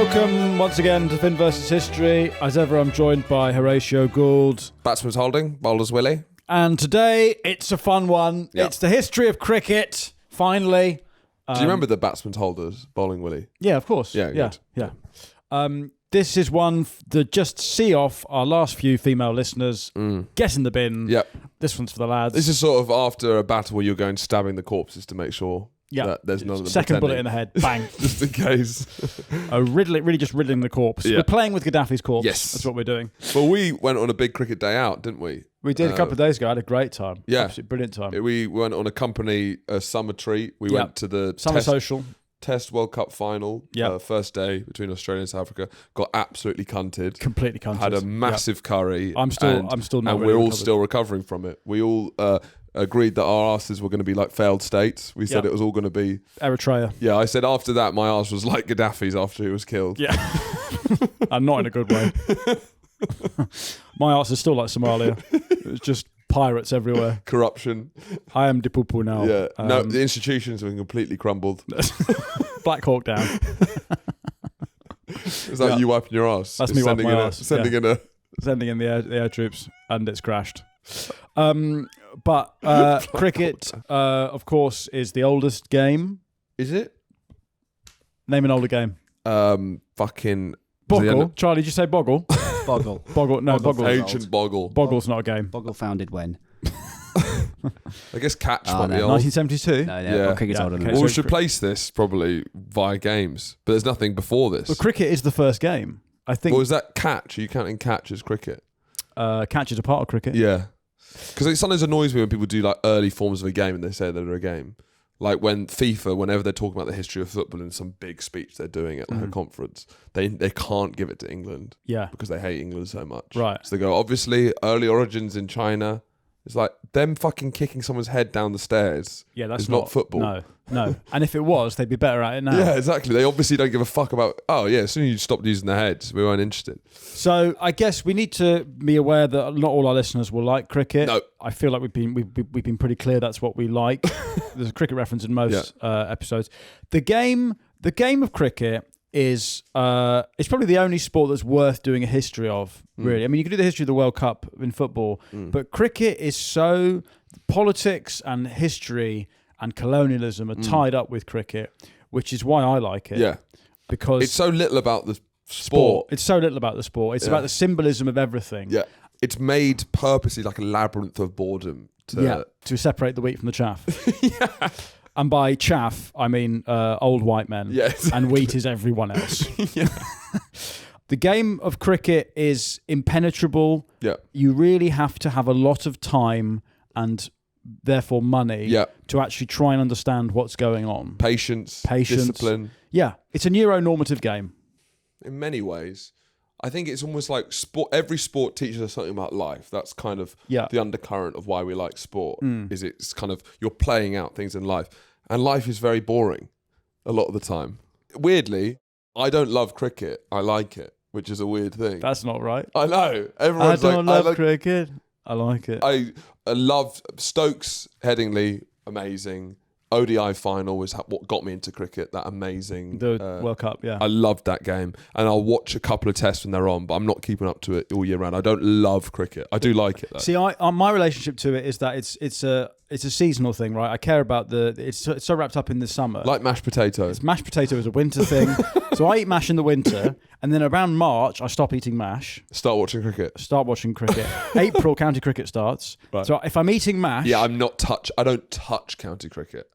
Welcome once again to Finn vs. History. As ever, I'm joined by Horatio Gould. Batsman's holding, bowler's Willie. And today, it's a fun one. Yep. It's the history of cricket, finally. Do you remember the batsman's holders, bowling Willie? Yeah, of course. Yeah, good. Yeah. This is one to just see off our last few female listeners. Get in the bin. Yep. This one's for the lads. This is sort of after a battle where you're going stabbing the corpses to make sure that there's none of them Second bullet in pretending. the head. Bang. Just in case. Really just riddling the corpse. Yeah. We're playing with Gaddafi's corpse. Yes. That's what we're doing. Well, we went on a big cricket day out, didn't we? We did a couple of days ago. I had a great time. Yeah. Absolutely brilliant time. We went on a summer treat. We went to the Summer social. Test World Cup final. Yep. First day between Australia and South Africa. Got absolutely cunted. Completely cunted. Had a massive curry. I'm still not and really we're all recovered. still recovering from it. We all agreed that our asses were going to be like failed states. We said it was all going to be Eritrea. Yeah, I said after that my ass was like Gaddafi's after he was killed. Yeah. And not in a good way. My arse is still like Somalia. It's just pirates everywhere. Corruption. I am Dipupu now. Yeah. No, the institutions have been completely crumbled. Black Hawk down. Is that you wiping your ass? That's me wiping my ass. Sending in the air troops, and it's crashed. But cricket, of course, is the oldest game. Is it? Name an older game. Fucking Boggle. Charlie, did you say Boggle? Boggle. Boggle. No, Boggle. Ancient Boggle. Boggle's not a game. Boggle founded when? I guess Catch might be no. old. 1972. No, Yeah. cricket's older than Okay. that. Well, we should place this probably via games, but there's nothing before this. But cricket is the first game. I think. Well, is that Catch? Are you counting Catch as cricket? Catch is a part of cricket. Yeah. Because it sometimes annoys me when people do like early forms of a game and they say they're a game. Like when FIFA, whenever they're talking about the history of football in some big speech they're doing at like a conference, they can't give it to England. Yeah. Because they hate England so much. Right. So they go, obviously, early origins in China. It's like them fucking kicking someone's head down the stairs. Yeah, that's is not football. No. And if it was, they'd be better at it now. Yeah, exactly. They obviously don't give a fuck about, as soon as you stopped using their heads, we weren't interested. So I guess we need to be aware that not all our listeners will like cricket. No. I feel like we've been pretty clear that's what we like. There's a cricket reference in most episodes. The game of cricket is it's probably the only sport that's worth doing a history of, really. I mean, you can do the history of the World Cup in football, but cricket is so... Politics and history and colonialism are tied up with cricket, which is why I like it. Yeah. Because... It's so little about the sport. It's so little about the sport. It's about the symbolism of everything. Yeah. It's made purposely like a labyrinth of boredom. To separate the wheat from the chaff. And by chaff, I mean old white men. Yeah, exactly. And wheat is everyone else. The game of cricket is impenetrable. Yeah. You really have to have a lot of time and therefore money to actually try and understand what's going on. Patience, discipline. Yeah. It's a neuronormative game. In many ways. I think it's almost like sport. Every sport teaches us something about life. That's kind of the undercurrent of why we like sport. Is it's kind of you're playing out things in life, and life is very boring a lot of the time. Weirdly, I don't love cricket. I like it, which is a weird thing. That's not right. I know. Everyone's I love cricket. I like it. I love Stokes Headingley. Amazing. ODI final was what got me into cricket. That amazing World Cup, yeah. I loved that game, and I'll watch a couple of tests when they're on, but I'm not keeping up to it all year round. I don't love cricket. I do like it though. See, my relationship to it is that it's a seasonal thing, right? I care about it's so wrapped up in the summer. Like mashed potatoes. Mashed potato is a winter thing, so I eat mash in the winter, and then around March I stop eating mash. Start watching cricket. April county cricket starts. Right. So if I'm eating mash, I don't touch county cricket.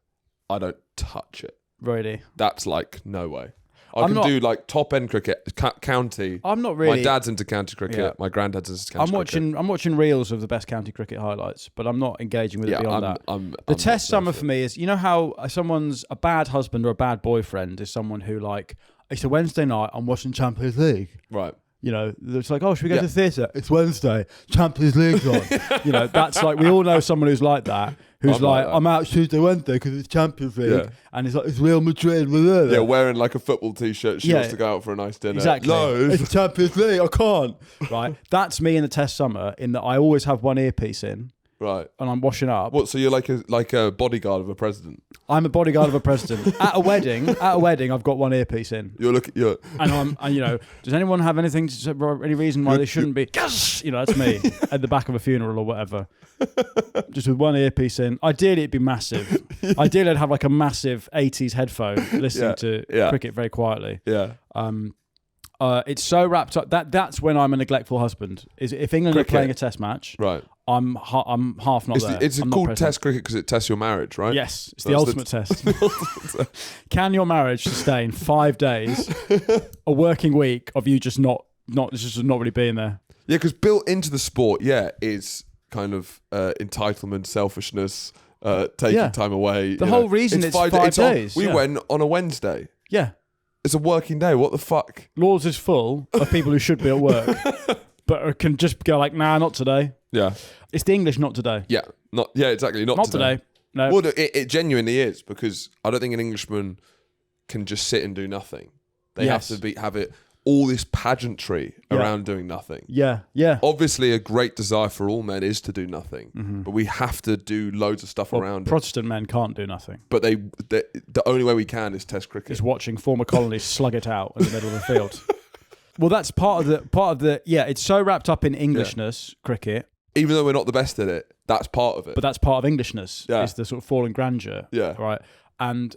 I don't touch it. Really? That's like no way. I can do like top end cricket, county. I'm not really. My dad's into county cricket. Yeah. My granddad's into county cricket. I'm watching reels of the best county cricket highlights, but I'm not engaging with it beyond that. The test summer for me is, you know how a bad husband or a bad boyfriend is someone who like, it's a Wednesday night, I'm watching Champions League. Right. You know, it's like, oh, should we go to the theatre? It's Wednesday, Champions League's on. You know, that's like, we all know someone who's like that. Who's like I'm out Tuesday, Wednesday because it's Champions League, and it's like it's Real Madrid. Yeah, wearing like a football t-shirt. She wants to go out for a nice dinner. Exactly. No, it's Champions League. I can't. Right. That's me in the test summer. In that I always have one earpiece in, Right. And I'm washing up. What? So you're like a bodyguard of a president? I'm a bodyguard of a president. At a wedding, I've got one earpiece in. And does anyone have any reason why they shouldn't be? Yes! That's me at the back of a funeral or whatever. Just with one earpiece in. Ideally, it'd be massive. Ideally, I'd have like a massive 80s headphone listening to cricket very quietly. Yeah. It's so wrapped up. That's when I'm a neglectful husband. Is if England are playing a test match, right? I'm half not there. It's called test cricket because it tests your marriage, right? Yes, it's the ultimate test. Can your marriage sustain 5 days, a working week of you just not really being there? Yeah, because built into the sport, is kind of entitlement, selfishness, taking time away. The whole reason it's 5 days. We went on a Wednesday. Yeah. It's a working day. What the fuck? Lords is full of people who should be at work, but can just go like, nah, not today. Yeah. It's the English, not today. Yeah. Exactly. Not today. No. Well, it genuinely is, because I don't think an Englishman can just sit and do nothing. They have to have it all this pageantry around doing nothing. Yeah. Yeah. Obviously, a great desire for all men is to do nothing, but we have to do loads of stuff around it. Protestant men can't do nothing. But the only way we can is test cricket. Is watching former colonies slug it out in the middle of the field. Well, that's part of the. It's so wrapped up in Englishness, cricket. Even though we're not the best at it, that's part of it. But that's part of Englishness. Yeah. Is the sort of fallen grandeur. Yeah. Right. And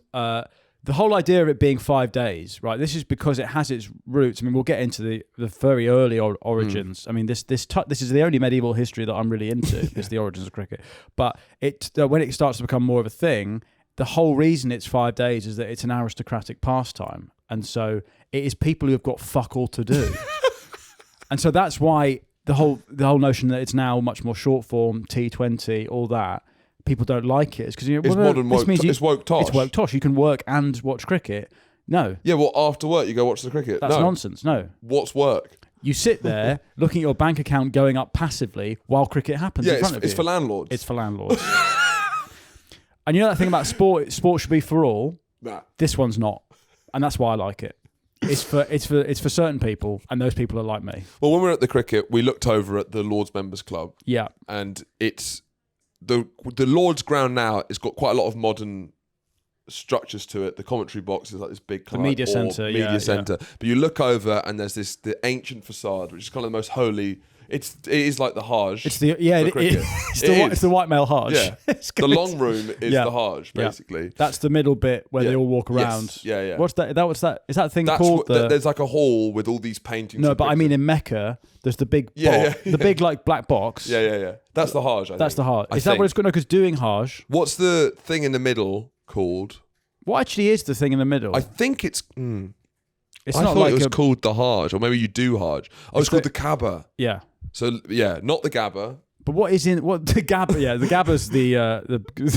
the whole idea of it being 5 days, right? This is because it has its roots. I mean, we'll get into the very early origins. I mean, this is the only medieval history that I'm really into. Is the origins of cricket. But when it starts to become more of a thing, the whole reason it's 5 days is that it's an aristocratic pastime, and so it is people who have got fuck all to do, and so that's why the whole notion that it's now much more short form, T20, all that. People don't like it. It's because it's modern woke. It's woke tosh. It's woke tosh. You can work and watch cricket. No. Yeah. Well, after work you go watch the cricket. That's nonsense. No. What's work? You sit there looking at your bank account going up passively while cricket happens in front of you. It's for landlords. It's for landlords. And you know that thing about sport? Sport should be for all. Nah. This one's not, and that's why I like it. It's for certain people, and those people are like me. Well, when we were at the cricket, we looked over at the Lords Members Club. Yeah. And it's the Lord's ground now. It's got quite a lot of modern structures to it. The commentary box is like this big kind of media centre. But you look over and there's the ancient facade, which is kind of the most holy. It is like the Hajj. It's the white male Hajj. Yeah. The long room is the Hajj, basically. Yeah. That's the middle bit where they all walk around. Yes. Yeah. What's that? Is that thing called? There's like a hall with all these paintings. No, but I mean in Mecca, there's the big the big like black box. Yeah. That's the Hajj. That's the Hajj. Is that what it's called? No, because doing Hajj. What's the thing in the middle called? What actually is the thing in the middle? I think it's. It's I not thought like it was called the Hajj, or maybe you do Hajj. Oh, it's called the Kaaba. Yeah. So not the Gabba. But what is in what the Gabba? Yeah, the Gabba's the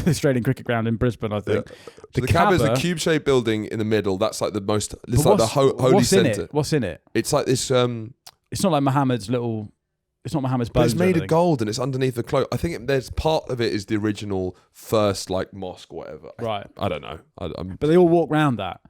Australian cricket ground in Brisbane, I think. Yeah. So the Kaaba is the cube-shaped building in the middle. That's like the most. It's like the holy centre. What's in it? It's like this. It's not like Muhammad's little. It's not Muhammad's bones. But it's made of gold and it's underneath the cloak. I think there's part of it is the original first like mosque or whatever. Right. I don't know. But they all walk around that.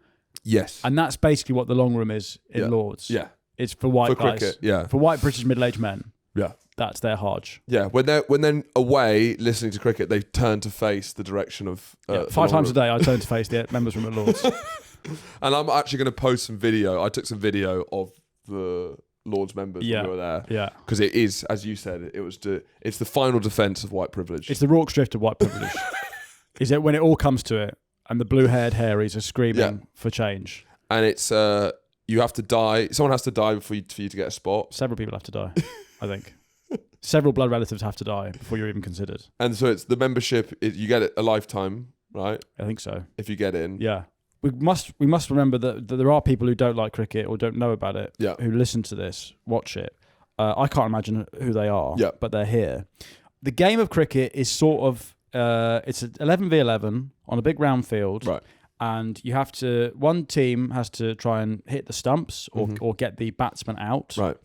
Yes. And that's basically what the long room is in Lords. Yeah. It's for white guys. Cricket, yeah. For white British middle-aged men. Yeah. That's their Hajj. Yeah. When they're away listening to cricket, they turn to face the direction of 5 times a day I turn to face the members' room at Lords. And I'm actually going to post some video. I took some video of the Lords members when we were there. Yeah. Because it is, as you said, it's the final defence of white privilege. It's the Rorke drift of white privilege. Is it when it all comes to it and the blue-haired hairies are screaming for change. And it's you have to die. Someone has to die for you to get a spot. Several people have to die, I think. Several blood relatives have to die before you're even considered. And so it's the membership. You get it a lifetime, right? I think so. If you get in, yeah. We must remember that there are people who don't like cricket or don't know about it. Yeah. Who listen to this, watch it. I can't imagine who they are. Yeah. But they're here. The game of cricket is sort of it's 11v11 on a big round field. Right. And you have to, one team has to try and hit the stumps or get the batsman out. Right.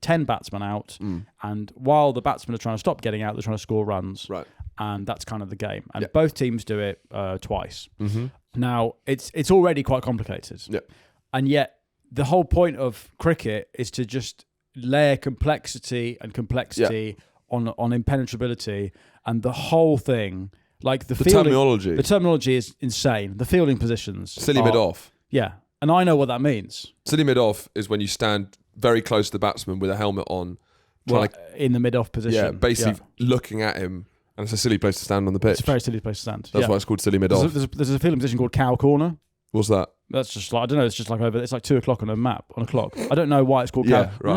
10 batsmen out. And while the batsmen are trying to stop getting out, they're trying to score runs. Right. And that's kind of the game. And both teams do it twice. Mm-hmm. Now, it's already quite complicated. Yeah. And yet, the whole point of cricket is to just layer complexity on impenetrability and the whole thing. Like the terminology is insane. The fielding positions, silly mid-off. Yeah, and I know what that means. Silly mid-off is when you stand very close to the batsman with a helmet on, in the mid-off position. Yeah, basically looking at him, and it's a silly place to stand on the pitch. It's a very silly place to stand. That's why it's called silly mid-off. There's a fielding position called cow corner. What's that? That's just like, I don't know. It's just like over. It's like 2 o'clock on a clock. I don't know why it's called cow. Yeah, right.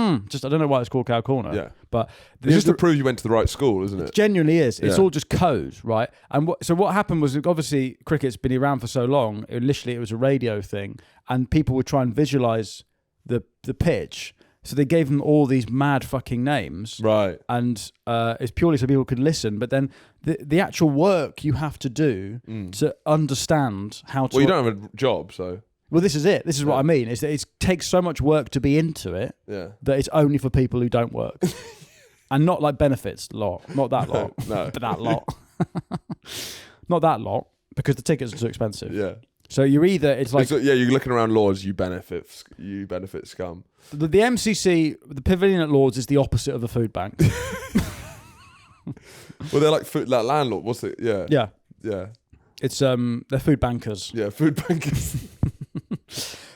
I don't know why it's called cow corner. Yeah, but it's just to prove you went to the right school, isn't it? It genuinely is. It's all just code, right? And what happened was, obviously cricket's been around for so long. Initially, it was a radio thing, and people would try and visualize the pitch. So they gave them all these mad fucking names, right? And it's purely so people could listen. But then the actual work you have to do to understand how to. Well, you don't have a job, so. Well, this is it. This is what I mean. Is that it takes so much work to be into it that it's only for people who don't work, and not like benefits lot, not that lot, no, but that lot, not that lot, because the tickets are too expensive. Yeah. So you're either you're looking around Lords, you benefit scum. The MCC, the pavilion at Lords is the opposite of the food bank. Well, they're like food, like landlord. What's it? Yeah. Yeah. Yeah. It's they're food bankers. Yeah, food bankers.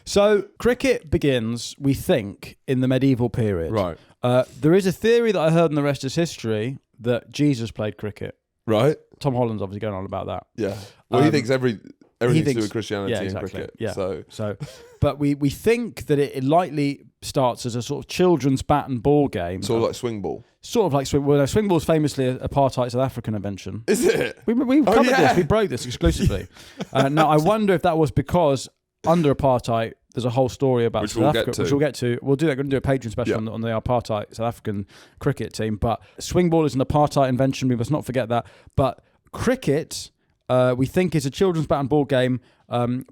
So cricket begins, we think, in the medieval period. Right. There is a theory that I heard in The Rest is History that Jesus played cricket. Right. Tom Holland's obviously going on about that. Yeah. Well, he thinks everything to do with Christianity and cricket. Yeah. So, but we think that it likely starts as a sort of children's bat and ball game. Sort of like swing ball. Sort of like swing. Well, swing ball is famously an apartheid South African invention. Is it? We covered this. We broke this exclusively. Now, I wonder if that was because under apartheid, there's a whole story about South Africa, which we'll get to. We'll do that. We're going to do a Patreon special on the apartheid South African cricket team. But swing ball is an apartheid invention. We must not forget that. But cricket, we think, is a children's bat and ball game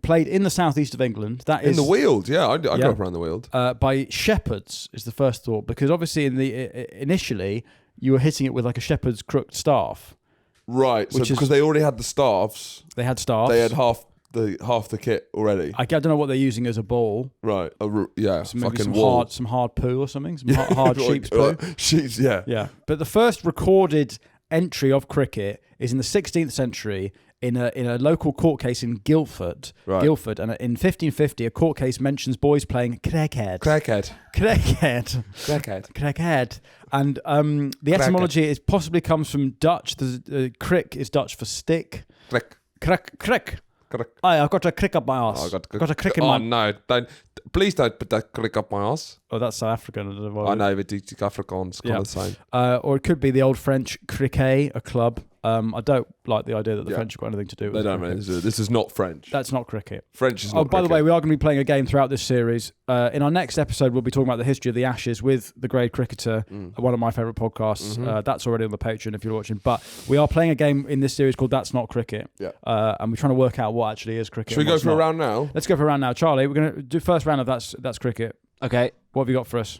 played in the southeast of England. That is in the Weald. Yeah, I grew up around the Weald. By shepherds is the first thought, because obviously initially you were hitting it with like a shepherd's crooked staff. Right. So because they already had the staffs. They had staffs. They had half the kit already. I don't know what they're using as a ball. Right. Some hard poo or something. Some hard sheep's poo. Sheep's, yeah. Yeah. But the first recorded entry of cricket is in the 16th century in a local court case in Guildford. Right. Guildford. And in 1550, a court case mentions boys playing crackhead. And the etymology possibly comes from Dutch. Crick is Dutch for stick. Crick. I've got a crick up my ass. Got a crick in my... Oh, no. Please don't put that crick up my ass. Oh, that's South African. I know, but it's Afrikaans. Kind of the same. Or it could be the old French cricket, a club. I don't like the idea that the French have got anything to do with it. They don't really. This is not French. That's not cricket. French is not cricket. By the way, we are going to be playing a game throughout this series. In our next episode, we'll be talking about the history of the Ashes with The Grade Cricketer, one of my favourite podcasts. That's already on the Patreon if you're watching. But we are playing a game in this series called That's Not Cricket. Yeah. And we're trying to work out what actually is cricket. Should we go for a round now? Let's go for a round now. Charlie, we're going to do first round of That's Cricket. Okay. What have you got for us?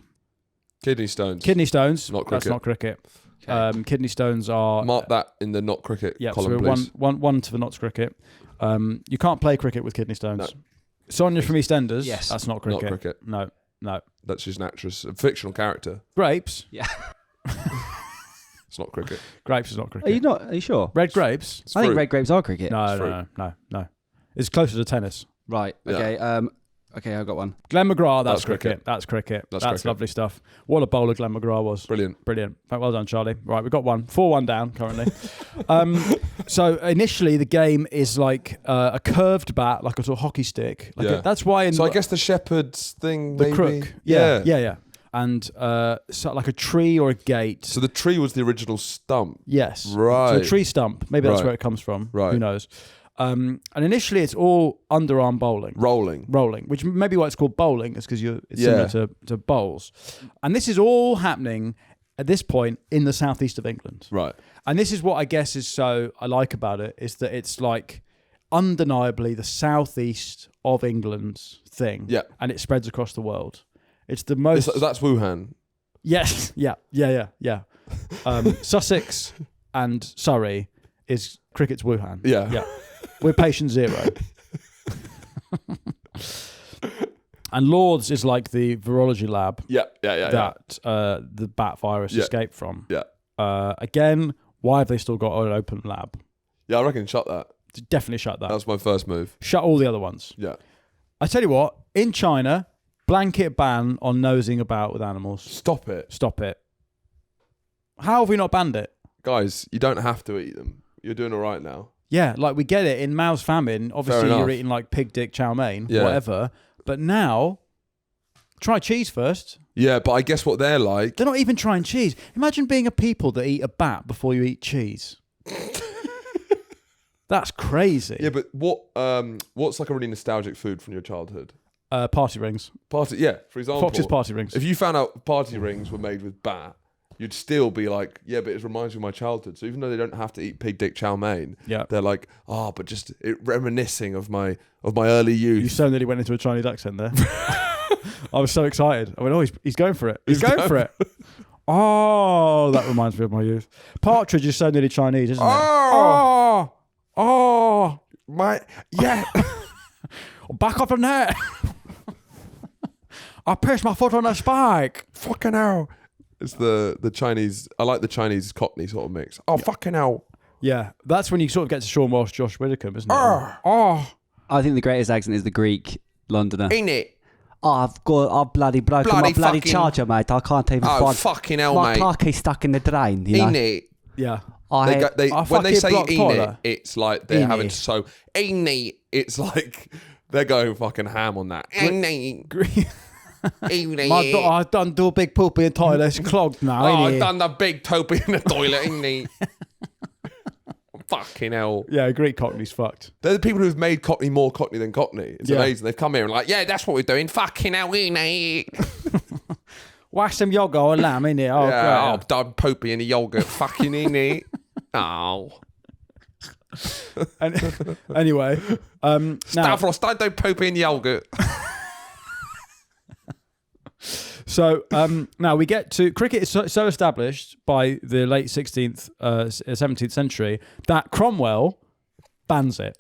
Kidney stones. Kidney stones. Not cricket. That's not cricket. Okay. Kidney stones are... Mark that in the not cricket column, so please. one to the not cricket. You can't play cricket with kidney stones. No. Sonia from EastEnders. Yes. That's not cricket. Not cricket. No. That's just an actress, a fictional character. Grapes. Yeah. It's not cricket. Grapes is not cricket. Are you sure? Red grapes? I think red grapes are cricket. No. It's closer to tennis. Right. Okay. Yeah. Okay, I've got one. Glenn McGrath, that's cricket. That's cricket. That's cricket. Lovely stuff. What a bowler Glenn McGrath was. Brilliant. Well done, Charlie. Right, we've got one. 4-1 down currently. So initially the game is like a curved bat, like a sort of hockey stick. That's why... So I guess the shepherd's thing, the maybe? crook. Yeah. And so like a tree or a gate. So the tree was the original stump? Yes. Right. So a tree stump. Maybe that's where it comes from. Right. Who knows? And initially it's all underarm bowling. Rolling, which may be why it's called bowling, is because it's similar to bowls. And this is all happening at this point in the southeast of England. Right. And this is what I guess is so I like about it, is that it's like undeniably the southeast of England's thing. Yeah. And it spreads across the world. It's the most... That's Wuhan. Yes. Yeah. Sussex and Surrey is cricket's Wuhan. Yeah. We're patient zero. And Lords is like the virology lab Yeah. that the bat virus escaped from. Yeah. Again, why have they still got an open lab? Yeah, I reckon shut that. Definitely shut that. That was my first move. Shut all the other ones. Yeah. I tell you what, in China, blanket ban on nosing about with animals. Stop it. Stop it. How have we not banned it? Guys, you don't have to eat them. You're doing all right now. Yeah, like we get it in Mao's famine. Obviously, you're eating like pig dick chow mein, whatever. But now, try cheese first. Yeah, but I guess what they're like. They're not even trying cheese. Imagine being a people that eat a bat before you eat cheese. That's crazy. Yeah, but what's like a really nostalgic food from your childhood? Party rings. For example. Fox's party rings. If you found out party rings were made with bat, you'd still be like, yeah, but it reminds me of my childhood. So even though they don't have to eat pig dick chow mein, they're like, but just reminiscing of my early youth. You so nearly went into a Chinese accent there. I was so excited. I went, he's going for it. He's going for it. Oh, that reminds me of my youth. Partridge is so nearly Chinese, isn't it? Oh, my, yeah. Back up from there. I pushed my foot on a spike. Fucking hell. It's the Chinese, I like the Chinese Cockney sort of mix. Oh, fucking hell. Yeah, that's when you sort of get to Sean Walsh, Josh Widdicombe, isn't it? I think the greatest accent is the Greek Londoner. Ain't it? I've bloody broken my bloody fucking charger, mate. I can't even find. Fucking hell, my mate. car key's stuck in the drain. You know? Ain't it? Yeah. When they say ain't Polar. it, it's like they're having so ain't it. It's like they're going fucking ham on that. Ain't it? I done do a big poopy in the toilet. It's clogged now. I done the big topi in the toilet, ain't it? Fucking hell. Yeah, Greek Cockney's fucked. They're the people who've made Cockney more Cockney than Cockney. It's amazing. They've come here and like, yeah, that's what we're doing. Fucking hell, ain't it? Wash some yogurt or lamb, innit? Oh, yeah, I've done poopy in the yogurt. Fucking innit? Oh. Anyway. Stavros, don't do poopy in the yogurt. So now we get to cricket is so established by the late 16th, 17th century that Cromwell bans it.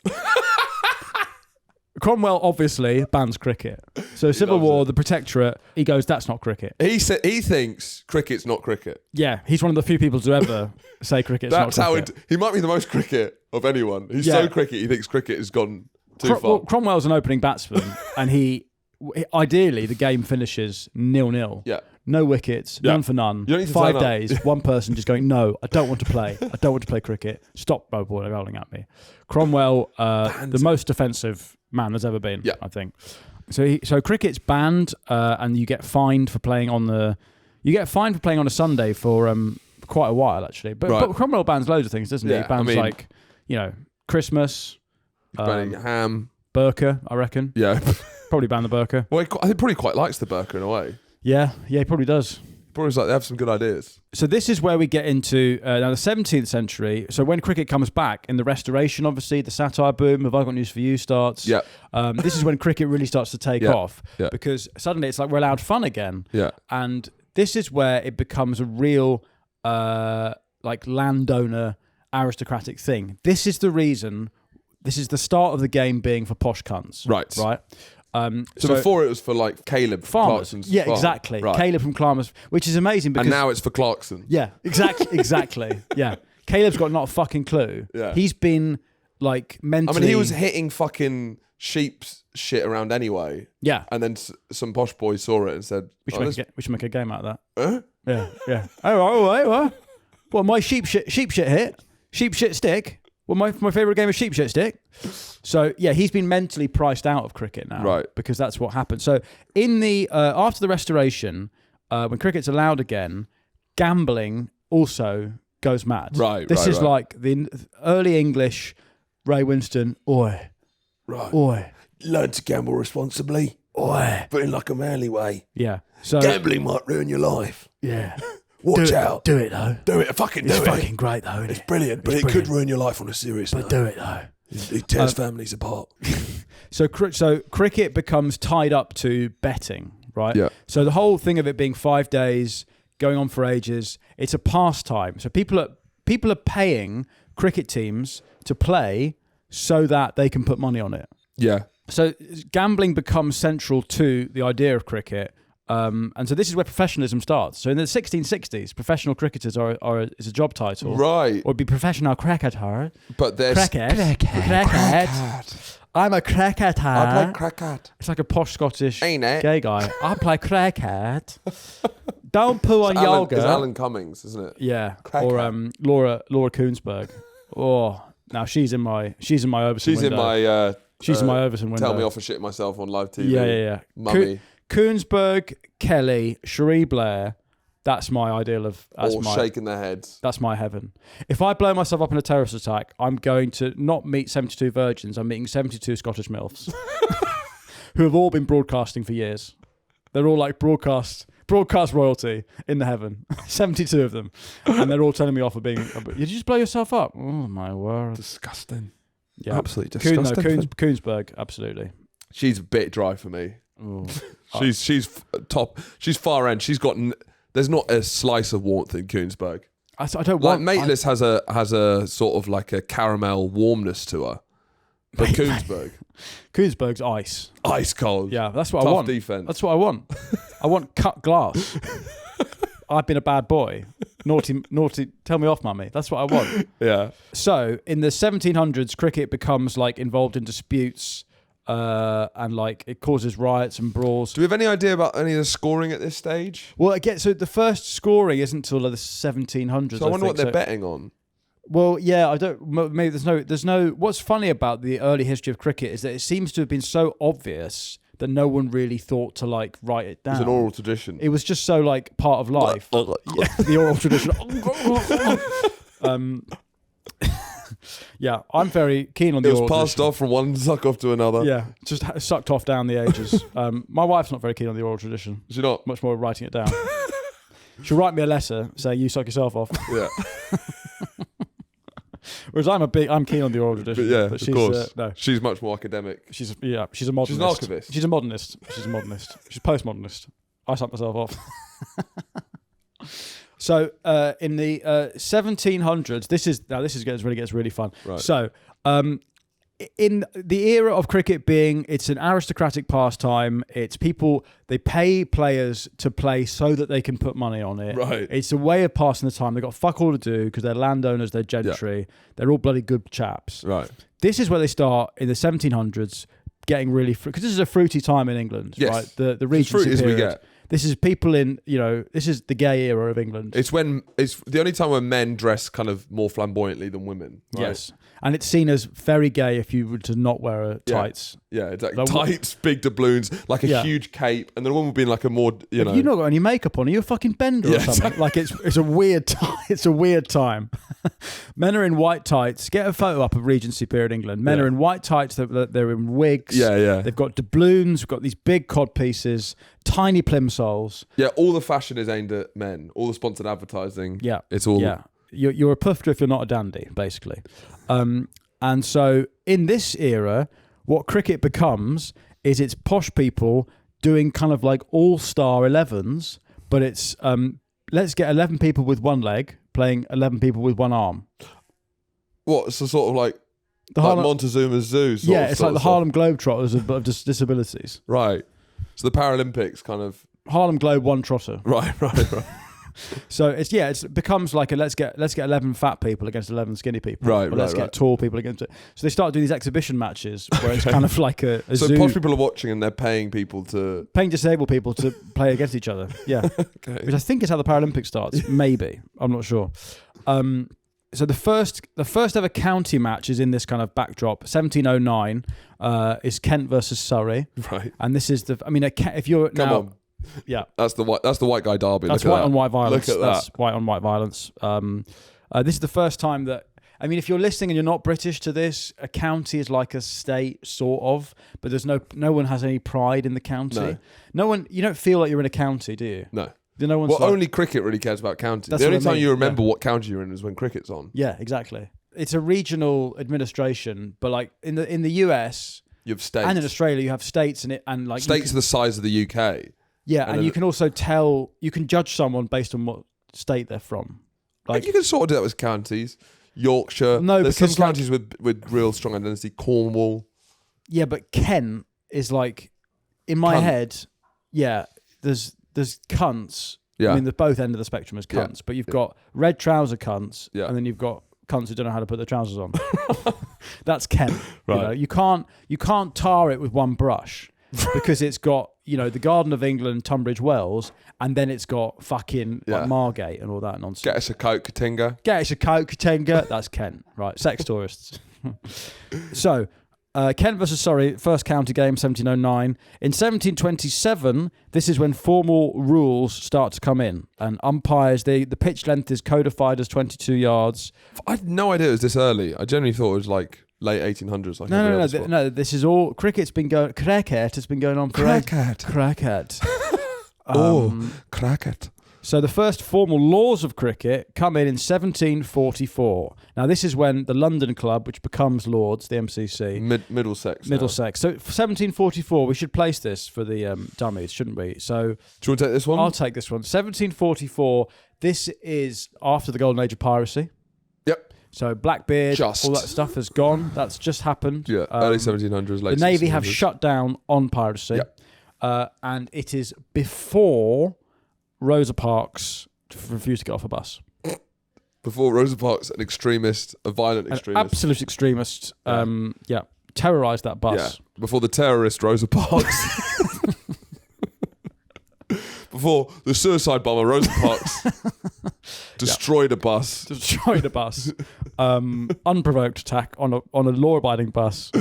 Cromwell obviously bans cricket. So Civil War, the Protectorate, he goes, that's not cricket. He thinks cricket's not cricket. Yeah, he's one of the few people to ever say cricket's not cricket. That's how he might be the most cricket of anyone. He's so cricket, he thinks cricket has gone too far. Well, Cromwell's an opening batsman, and ideally the game finishes 0-0. Yeah. No wickets, none for none. 5 days, one person just going, no, I don't want to play. I don't want to play cricket. Stop rolling at me. Cromwell, the most defensive man there's ever been, I think. So cricket's banned, and you get fined for playing on a Sunday for quite a while actually. But Cromwell bans loads of things, doesn't he? He bans Christmas, ham, burqa, I reckon. Yeah. Probably ban the burqa. Well, I think he probably quite likes the burqa in a way. Yeah, he probably does. Probably like they have some good ideas. So this is where we get into now the 17th century. So when cricket comes back in the Restoration, obviously the satire boom, Have I Got News for You starts. Yeah. This is when cricket really starts to take off because suddenly it's like we're allowed fun again. Yeah. And this is where it becomes a real like landowner aristocratic thing. This is the reason. This is the start of the game being for posh cunts. Right. Right. So before it was for like Caleb farmers. Clarkson's Yeah, farm. exactly. Right. Caleb from Claremont, which is amazing because... And now it's for Clarkson. Yeah, exactly. Yeah. Caleb's got not a fucking clue. Yeah. He's been like mentally... I mean, he was hitting fucking sheep's shit around anyway. Yeah. And then some posh boy saw it and said... We should make a game out of that. Huh? Yeah. Oh, right. Well, my sheep shit hit. Sheep shit stick. Well, my favourite game is sheep shit stick. So, yeah, he's been mentally priced out of cricket now. Right. Because that's what happened. So, in the after the Restoration, when cricket's allowed again, gambling also goes mad. Right, This is right. like the early English Ray Winston, oi. Right. Oi. Learn to gamble responsibly. Oi. But in like a manly way. Yeah. So Gambling might ruin your life. Yeah. Watch out. Do it, though. Do it. Fucking do it. It's fucking great, though, isn't it? It's brilliant, but it could ruin your life on a serious note. But do it, though. It tears families apart. So cricket becomes tied up to betting, right? Yeah. So the whole thing of it being 5 days, going on for ages, it's a pastime. So people are paying cricket teams to play so that they can put money on it. Yeah. So gambling becomes central to the idea of cricket. And so this is where professionalism starts. So in the 1660s, professional cricketers is a job title. Right. Or be professional cricketer. But there's... Cricket. I'm a cricketer. I play cricket. It's like a posh Scottish Ain't it? gay guy. I play cricket. Don't poo on yoga. It's Alan Cummings, isn't it? Yeah. Cricket. Or Laura Koonsberg. Oh, now she's in my Overton window. She's in my Overton window. Tell me off for shitting myself on live TV. Yeah. Mummy. Koonsberg, Kelly, Cherie Blair. That's my ideal of... All shaking their heads. That's my heaven. If I blow myself up in a terrorist attack, I'm going to not meet 72 virgins. I'm meeting 72 Scottish MILFs who have all been broadcasting for years. They're all like broadcast royalty in the heaven. 72 of them. And they're all telling me off for being... Did you just blow yourself up? Oh, my word. Disgusting. Yeah. Absolutely disgusting. Koonsberg, absolutely. She's a bit dry for me. Ooh. She's top. She's far end. She's got... There's not a slice of warmth in Koonsberg. I don't like want... Mateless has a sort of like a caramel warmness to her. But Koonsberg's ice. Ice cold. Yeah, that's what Tough I want. Defense. That's what I want. I want cut glass. I've been a bad boy. Naughty, tell me off, mummy. That's what I want. Yeah. So, in the 1700s, cricket becomes like involved in disputes and like it causes riots and brawls. Do we have any idea about any of the scoring at this stage? Well, again, so the first scoring isn't until the 1700s. So I wonder what they're betting on. Well, yeah, I don't. Maybe there's no. What's funny about the early history of cricket is that it seems to have been so obvious that no one really thought to like write it down. It's an oral tradition. It was just so like part of life. Yeah, the oral tradition. Yeah, I'm very keen on the oral tradition. It was passed off from one suck off to another. Yeah, just sucked off down the ages. My wife's not very keen on the oral tradition. Is she not? Much more writing it down. She'll write me a letter saying you suck yourself off. Yeah. Whereas I'm keen on the oral tradition. But she's, of course. No. She's much more academic. She's a modernist. She's an archivist. She's a modernist. She's postmodernist. I suck myself off. So in the 1700s, this gets really fun. Right. So in the era of cricket being, it's an aristocratic pastime. It's people, they pay players to play so that they can put money on it. Right. It's a way of passing the time. They've got fuck all to do because they're landowners, they're gentry. Yeah. They're all bloody good chaps. Right. This is where they start in the 1700s getting really... Because this is a fruity time in England, yes. right? The Regency as period. We get. This is people in, this is the gay era of England. It's the only time when men dress kind of more flamboyantly than women. Right? Yes. And it's seen as very gay if you were to not wear tights. Yeah, exactly. Tights, big doubloons, like a huge cape, and the woman would be in like a more, Have you not got any makeup on? Are you a fucking bender or something? Exactly. Like it's a weird time. It's a weird time. Men are in white tights. Get a photo up of Regency period England. Men are in white tights. They're in wigs. Yeah. They've got doubloons. We've got these big cod pieces, tiny plimsolls. Yeah, all the fashion is aimed at men. All the sponsored advertising. Yeah, it's all. Yeah, you're a puffed if you're not a dandy, basically. And so in this era, what cricket becomes is it's posh people doing kind of like all-star 11s, but it's let's get 11 people with one leg playing 11 people with one arm. What? So sort of like Montezuma's Zoo. It's like the Harlem Globetrotters of disabilities. Right. So the Paralympics kind of... Harlem Globe one trotter. Right. So it becomes like a let's get 11 fat people against 11 skinny people. Right. Let's get tall people against it. So they start doing these exhibition matches where it's kind of like a so zoo. Posh people are watching and they're paying disabled people to play against each other. Yeah. Okay. Which I think is how the Paralympics starts. Maybe. I'm not sure. So the first ever county match is in this kind of backdrop. 1709 is Kent versus Surrey. Right. And this is if you're Come on. Yeah, that's the white guy derby. That's white on white violence. Look at that's white on white violence. This is the first time that if you're listening and you're not British to this, a county is like a state sort of, but there's no one has any pride in the county. No one. You don't feel like you're in a county, do you? No. No one's only cricket really cares about counties. The only time you remember what county you're in is when cricket's on. Yeah, exactly. It's a regional administration, but like in the US, you have states, and in Australia you have states, and states are the size of the UK. Yeah, and you can also you can judge someone based on what state they're from. Like you can sort of do that with counties. Yorkshire. No, there's because some counties with real strong identity. Cornwall. Yeah, but Kent is like, in my head, yeah, there's cunts. Yeah. I mean, the both end of the spectrum is cunts, but you've got red trouser cunts, and then you've got cunts who don't know how to put their trousers on. That's Kent. Right. You can't tar it with one brush because it's got, the Garden of England, Tunbridge Wells, and then it's got fucking like Margate and all that nonsense. Get us a Coke, Katinga. That's Kent. Right. Sex tourists. So, Kent versus Surrey, first county game, 1709. In 1727, this is when formal rules start to come in. And umpires, the pitch length is codified as 22 yards. I had no idea it was this early. I generally thought it was like late 1800s. Like No, this is all... Cricket has been going on for... Cricket. Cricket. So the first formal laws of cricket come in 1744. Now, this is when the London Club, which becomes Lords, the MCC... Middlesex. So, 1744, we should place this for the dummies, shouldn't we? So... Do you want to take this one? I'll take this one. 1744, this is after the Golden Age of piracy. Yep. So, Blackbeard, all that stuff has gone. That's just happened. Yeah, early 1700s, late 1600s. The Navy have shut down on piracy. Yep. And it is before... Rosa Parks refused to get off a bus. Before Rosa Parks, a violent extremist. An absolute extremist, terrorised that bus. Yeah. Before the terrorist Rosa Parks. Before the suicide bomber Rosa Parks destroyed a bus. Unprovoked attack on a law-abiding bus.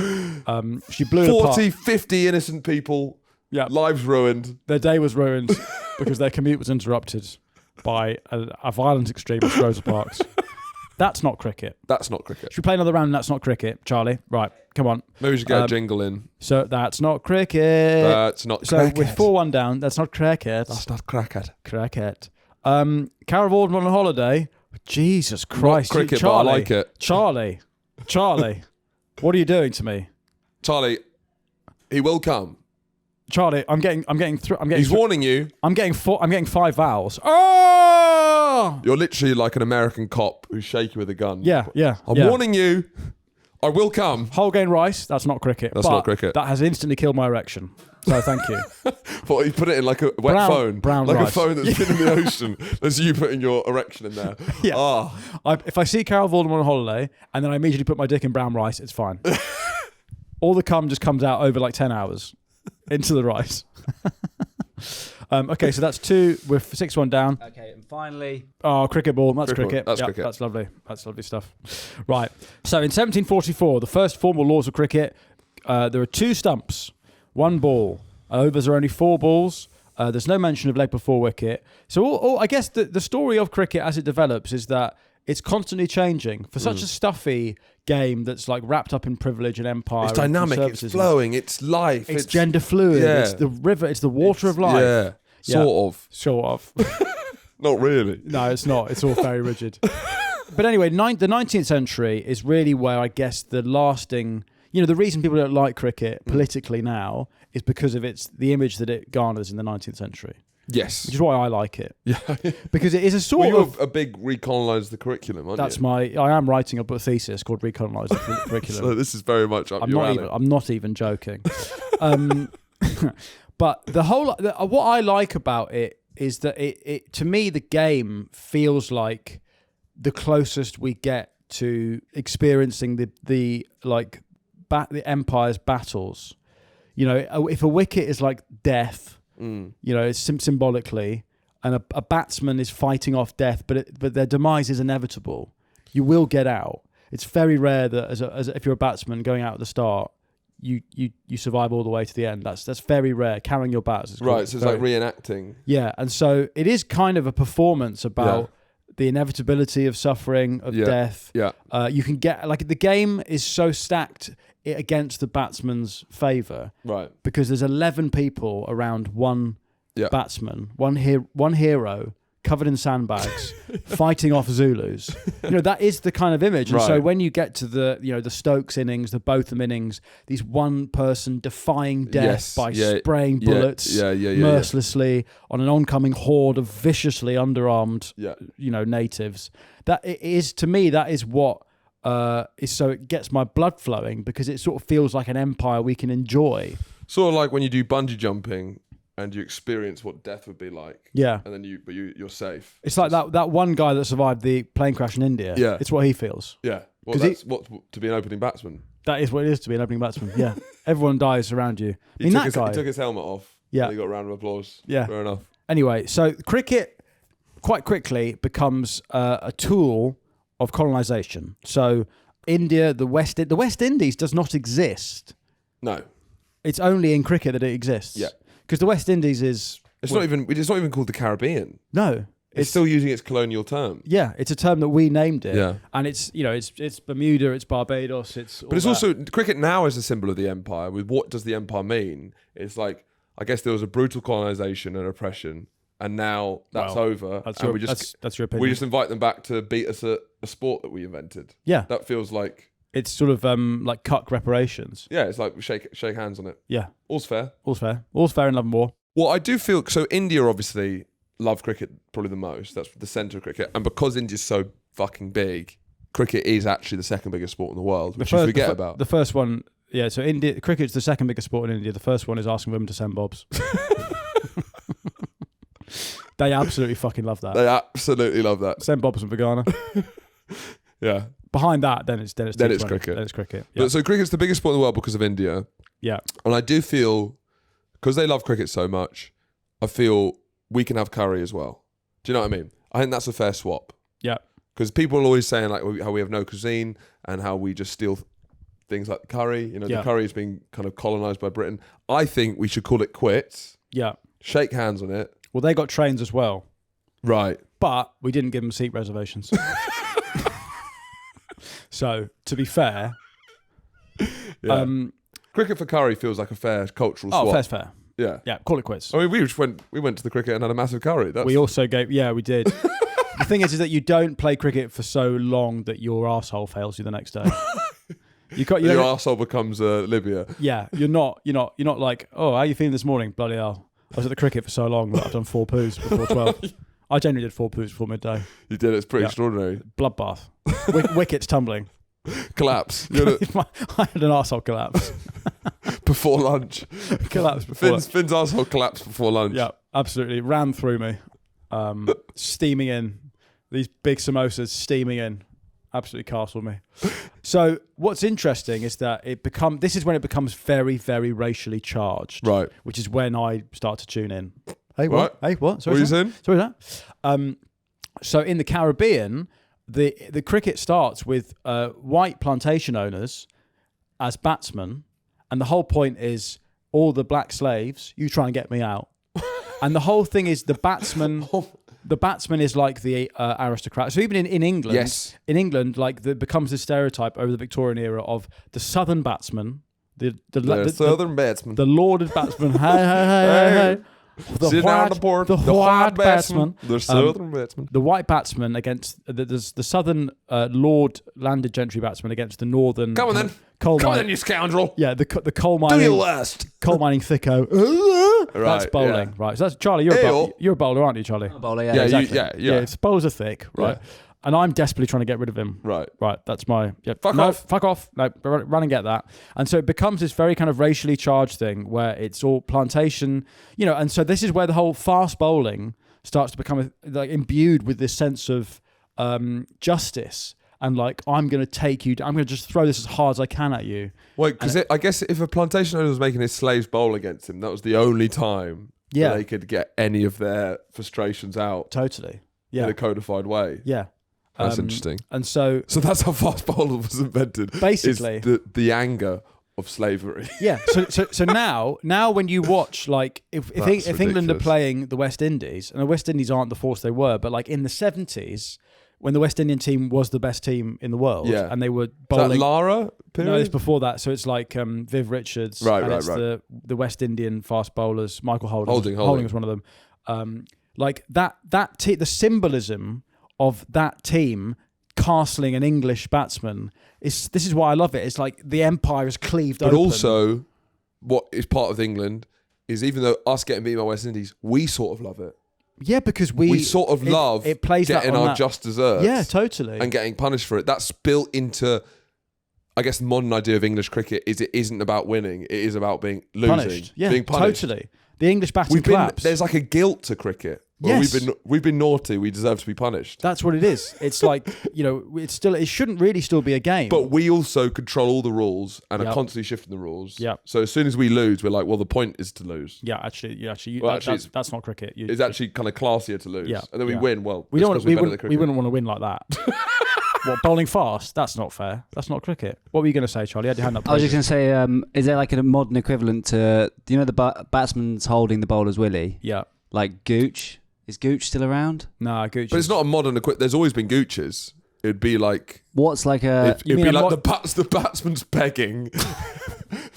She blew 40, 50 innocent people. Yeah. Lives ruined. Their day was ruined because their commute was interrupted by a violent extremist, Rosa Parks. That's not cricket. Should we play another round? That's not cricket, Charlie. Right, come on. Maybe we should get a jingle in. So that's not cricket. So with 4-1 down, that's not cricket. Cricket. Carol Vorderman on holiday. Jesus Christ. Not cricket, Charlie, but I like it. Charlie. What are you doing to me? Charlie, he will come. Charlie, I'm getting. He's warning you. I'm getting 5 vowels. Oh! You're literally like an American cop who's shaky with a gun. Yeah. I'm warning you. I will come. Holgain Rice. That's not cricket. That's not cricket. That has instantly killed my erection. So thank you. What, you put it in like a wet phone? Brown like rice. A phone that's been in the ocean. There's you putting your erection in there. Yeah. If I see Carol Vorderman on holiday and then I immediately put my dick in brown rice, it's fine. All the cum just comes out over like 10 hours. Into the rice. Okay, so that's 2. We're 6-1 down. Okay, and finally... Oh, cricket ball. That's cricket. That's cricket. That's lovely. That's lovely stuff. Right. So in 1744, the first formal laws of cricket, there are 2 stumps, 1 ball. Overs are only 4 balls. There's no mention of leg before wicket. So I guess the story of cricket as it develops is that it's constantly changing. For such a stuffy game that's like wrapped up in privilege and empire. It's dynamic, it's flowing, it's life. It's gender fluid, it's the river, it's the water of life. Sort of. Not really. No, it's not. It's all very rigid. But anyway, the 19th century is really where I guess the lasting... the reason people don't like cricket politically now is because of the image that it garners in the 19th century. Yes. Which is why I like it. Yeah. Because it is a sort of... a big recolonise the curriculum, aren't you? I am writing a thesis called Recolonise the Curriculum. So this is very much up your alley. I'm not even joking. But what I like about it is that it to me, the game feels like the closest we get to experiencing the Empire's battles. If a wicket is like death... it's symbolically, and a batsman is fighting off death, but their demise is inevitable. You will get out. It's very rare that as if you're a batsman going out at the start, you survive all the way to the end. That's very rare. Carrying your bats is right. So it's like reenacting. Yeah, and so it is kind of a performance about the inevitability of suffering, of death. Yeah, you can get the game is so stacked against the batsman's favour, right? Because there's 11 people around one batsman, one hero covered in sandbags, fighting off Zulus. That is the kind of image. And so when you get to the Stokes innings, the Botham innings, these one person defying death by spraying bullets mercilessly on an oncoming horde of viciously underarmed, natives. That is, to me, that is what is so it gets my blood flowing because it sort of feels like an empire we can enjoy. Sort of like when you do bungee jumping and you experience what death would be like. Yeah. And then you're safe. It's like that one guy that survived the plane crash in India. Yeah. It's what he feels. Yeah. Well, that's what to be an opening batsman. That is what it is to be an opening batsman. Yeah. Everyone dies around you. He took his helmet off. Yeah. And he got a round of applause. Yeah. Fair enough. Anyway, so cricket quite quickly becomes a tool of colonization. So India, the West Indies does not exist. No. It's only in cricket that it exists. Yeah. Because the West Indies is... It's not even called the Caribbean. No. It's still using its colonial term. Yeah, it's a term that we named it. Yeah. And it's Bermuda, it's Barbados, it's all But it's that. also, cricket now is a symbol of the empire. With what does the empire mean? It's like, I guess there was a brutal colonization and oppression, and now that's over. That's and your opinion. we just invite them back to beat us at a sport that we invented. Yeah. That feels like... It's sort of like cuck reparations. Yeah, it's like we shake hands on it. Yeah. All's fair. All's fair. All's fair in love and war. Well, I do feel... So India obviously love cricket probably the most. That's the centre of cricket. And because India's so fucking big, cricket is actually the second biggest sport in the world, which you forget about. The first one... Yeah, so cricket's the second biggest sport in India. The first one is asking women to send bobs. They absolutely fucking love that. They absolutely love that. Send bobs and vagina. Yeah. Behind that, then it's cricket. Then it's cricket. Yeah. But so cricket's the biggest sport in the world because of India. Yeah. And I do feel, because they love cricket so much, I feel we can have curry as well. Do you know what I mean? I think that's a fair swap. Yeah. Because people are always saying like how we have no cuisine and how we just steal things like curry. You know, the curry is being kind of colonized by Britain. I think we should call it quits. Yeah. Shake hands on it. Well, they got trains as well. Right. But we didn't give them seat reservations. So, to be fair... Yeah. Cricket for curry feels like a fair cultural swap. Oh, fair's fair. Yeah. Yeah, call it quits. I mean, we went to the cricket and had a massive curry. We also gave... Yeah, we did. The thing is that you don't play cricket for so long that your arsehole fails you the next day. Your arsehole becomes Libya. Yeah, you're not like, oh, how are you feeling this morning? Bloody hell. I was at the cricket for so long that I've done 4 poos before 12. I genuinely did 4 poos before midday. You did. It's pretty extraordinary. Bloodbath. Wickets tumbling. Collapse. I had an arsehole collapse. Before lunch. Collapse before Finn's arsehole collapsed before lunch. Yeah, absolutely. Ran through me. Steaming in. These big samosas steaming in. Absolutely castled me. So what's interesting is that this is when it becomes very, very racially charged. Right. Which is when I start to tune in. Hey, what? Right. Hey, what? Sorry, what are you saying? Sorry, that. So in the Caribbean, the cricket starts with white plantation owners as batsmen, and the whole point is all the black slaves, you try and get me out. And the whole thing is the batsman... The batsman is like the aristocrat. So even in England, like becomes the stereotype over the Victorian era of the southern batsman, the southern batsman, the lauded batsman. hey. The white batsman, the southern batsman, the white batsman against the southern lord landed gentry batsman against the northern. Come on then, you scoundrel! Yeah, the coal mining. Do your worst. Coal mining thicko. That's bowling, right? So that's Charlie. You're a bowler, aren't you, Charlie? I'm a bowler, yeah, exactly. Yeah. Bowlers are thick, right? Yeah. And I'm desperately trying to get rid of him. Right. That's my... Yeah. Fuck off. No, run and get that. And so it becomes this very kind of racially charged thing where it's all plantation, and so this is where the whole fast bowling starts to become like imbued with this sense of justice and like, I'm going to take you, I'm going to just throw this as hard as I can at you. Wait, because I guess if a plantation owner was making his slaves bowl against him, that was the only time that they could get any of their frustrations out. Totally. Yeah. In a codified way. Yeah. That's interesting. And so that's how fast bowling was invented. Basically. Is the anger of slavery. Yeah. So now when you watch, like, if England are playing the West Indies, and the West Indies aren't the force they were, but like in the 70s, when the West Indian team was the best team in the world, and they were bowling. Is that Lara period? No, it's before that. So it's like Viv Richards, right. The West Indian fast bowlers. Michael Holding was one of them. Like the symbolism of that team castling an English batsman this is why I love it. It's like the empire is cleaved open. But also, what is part of England is even though us getting beaten by West Indies, we sort of love it. Yeah, because we sort of love it plays getting that on our that. just desserts. Yeah, totally. And getting punished for it. That's built into, I guess, the modern idea of English cricket is it isn't about winning. It is about being losing. Yeah, being punished. Totally. The English batting collapse. There's like a guilt to cricket. Yes. We've been naughty. We deserve to be punished. That's what it is. It's like, it shouldn't really still be a game. But we also control all the rules and are constantly shifting the rules. Yeah. So as soon as we lose, we're like, well, the point is to lose. Yeah, actually, that's not cricket. It's actually kind of classier to lose. Yeah, and then we win. Well, we wouldn't want to win like that. What, bowling fast? That's not fair. That's not cricket. What were you going to say, Charlie? You had your hand up. I was just going to say, is there like a modern equivalent to, do you know the batsman's holding the bowler's willy? Yeah. Like Gooch? Is Gooch still around? No, Gooch. But it's not a modern equivalent. There's always been Gooches. It'd be like... What's like a... It'd be like the batsman's pegging,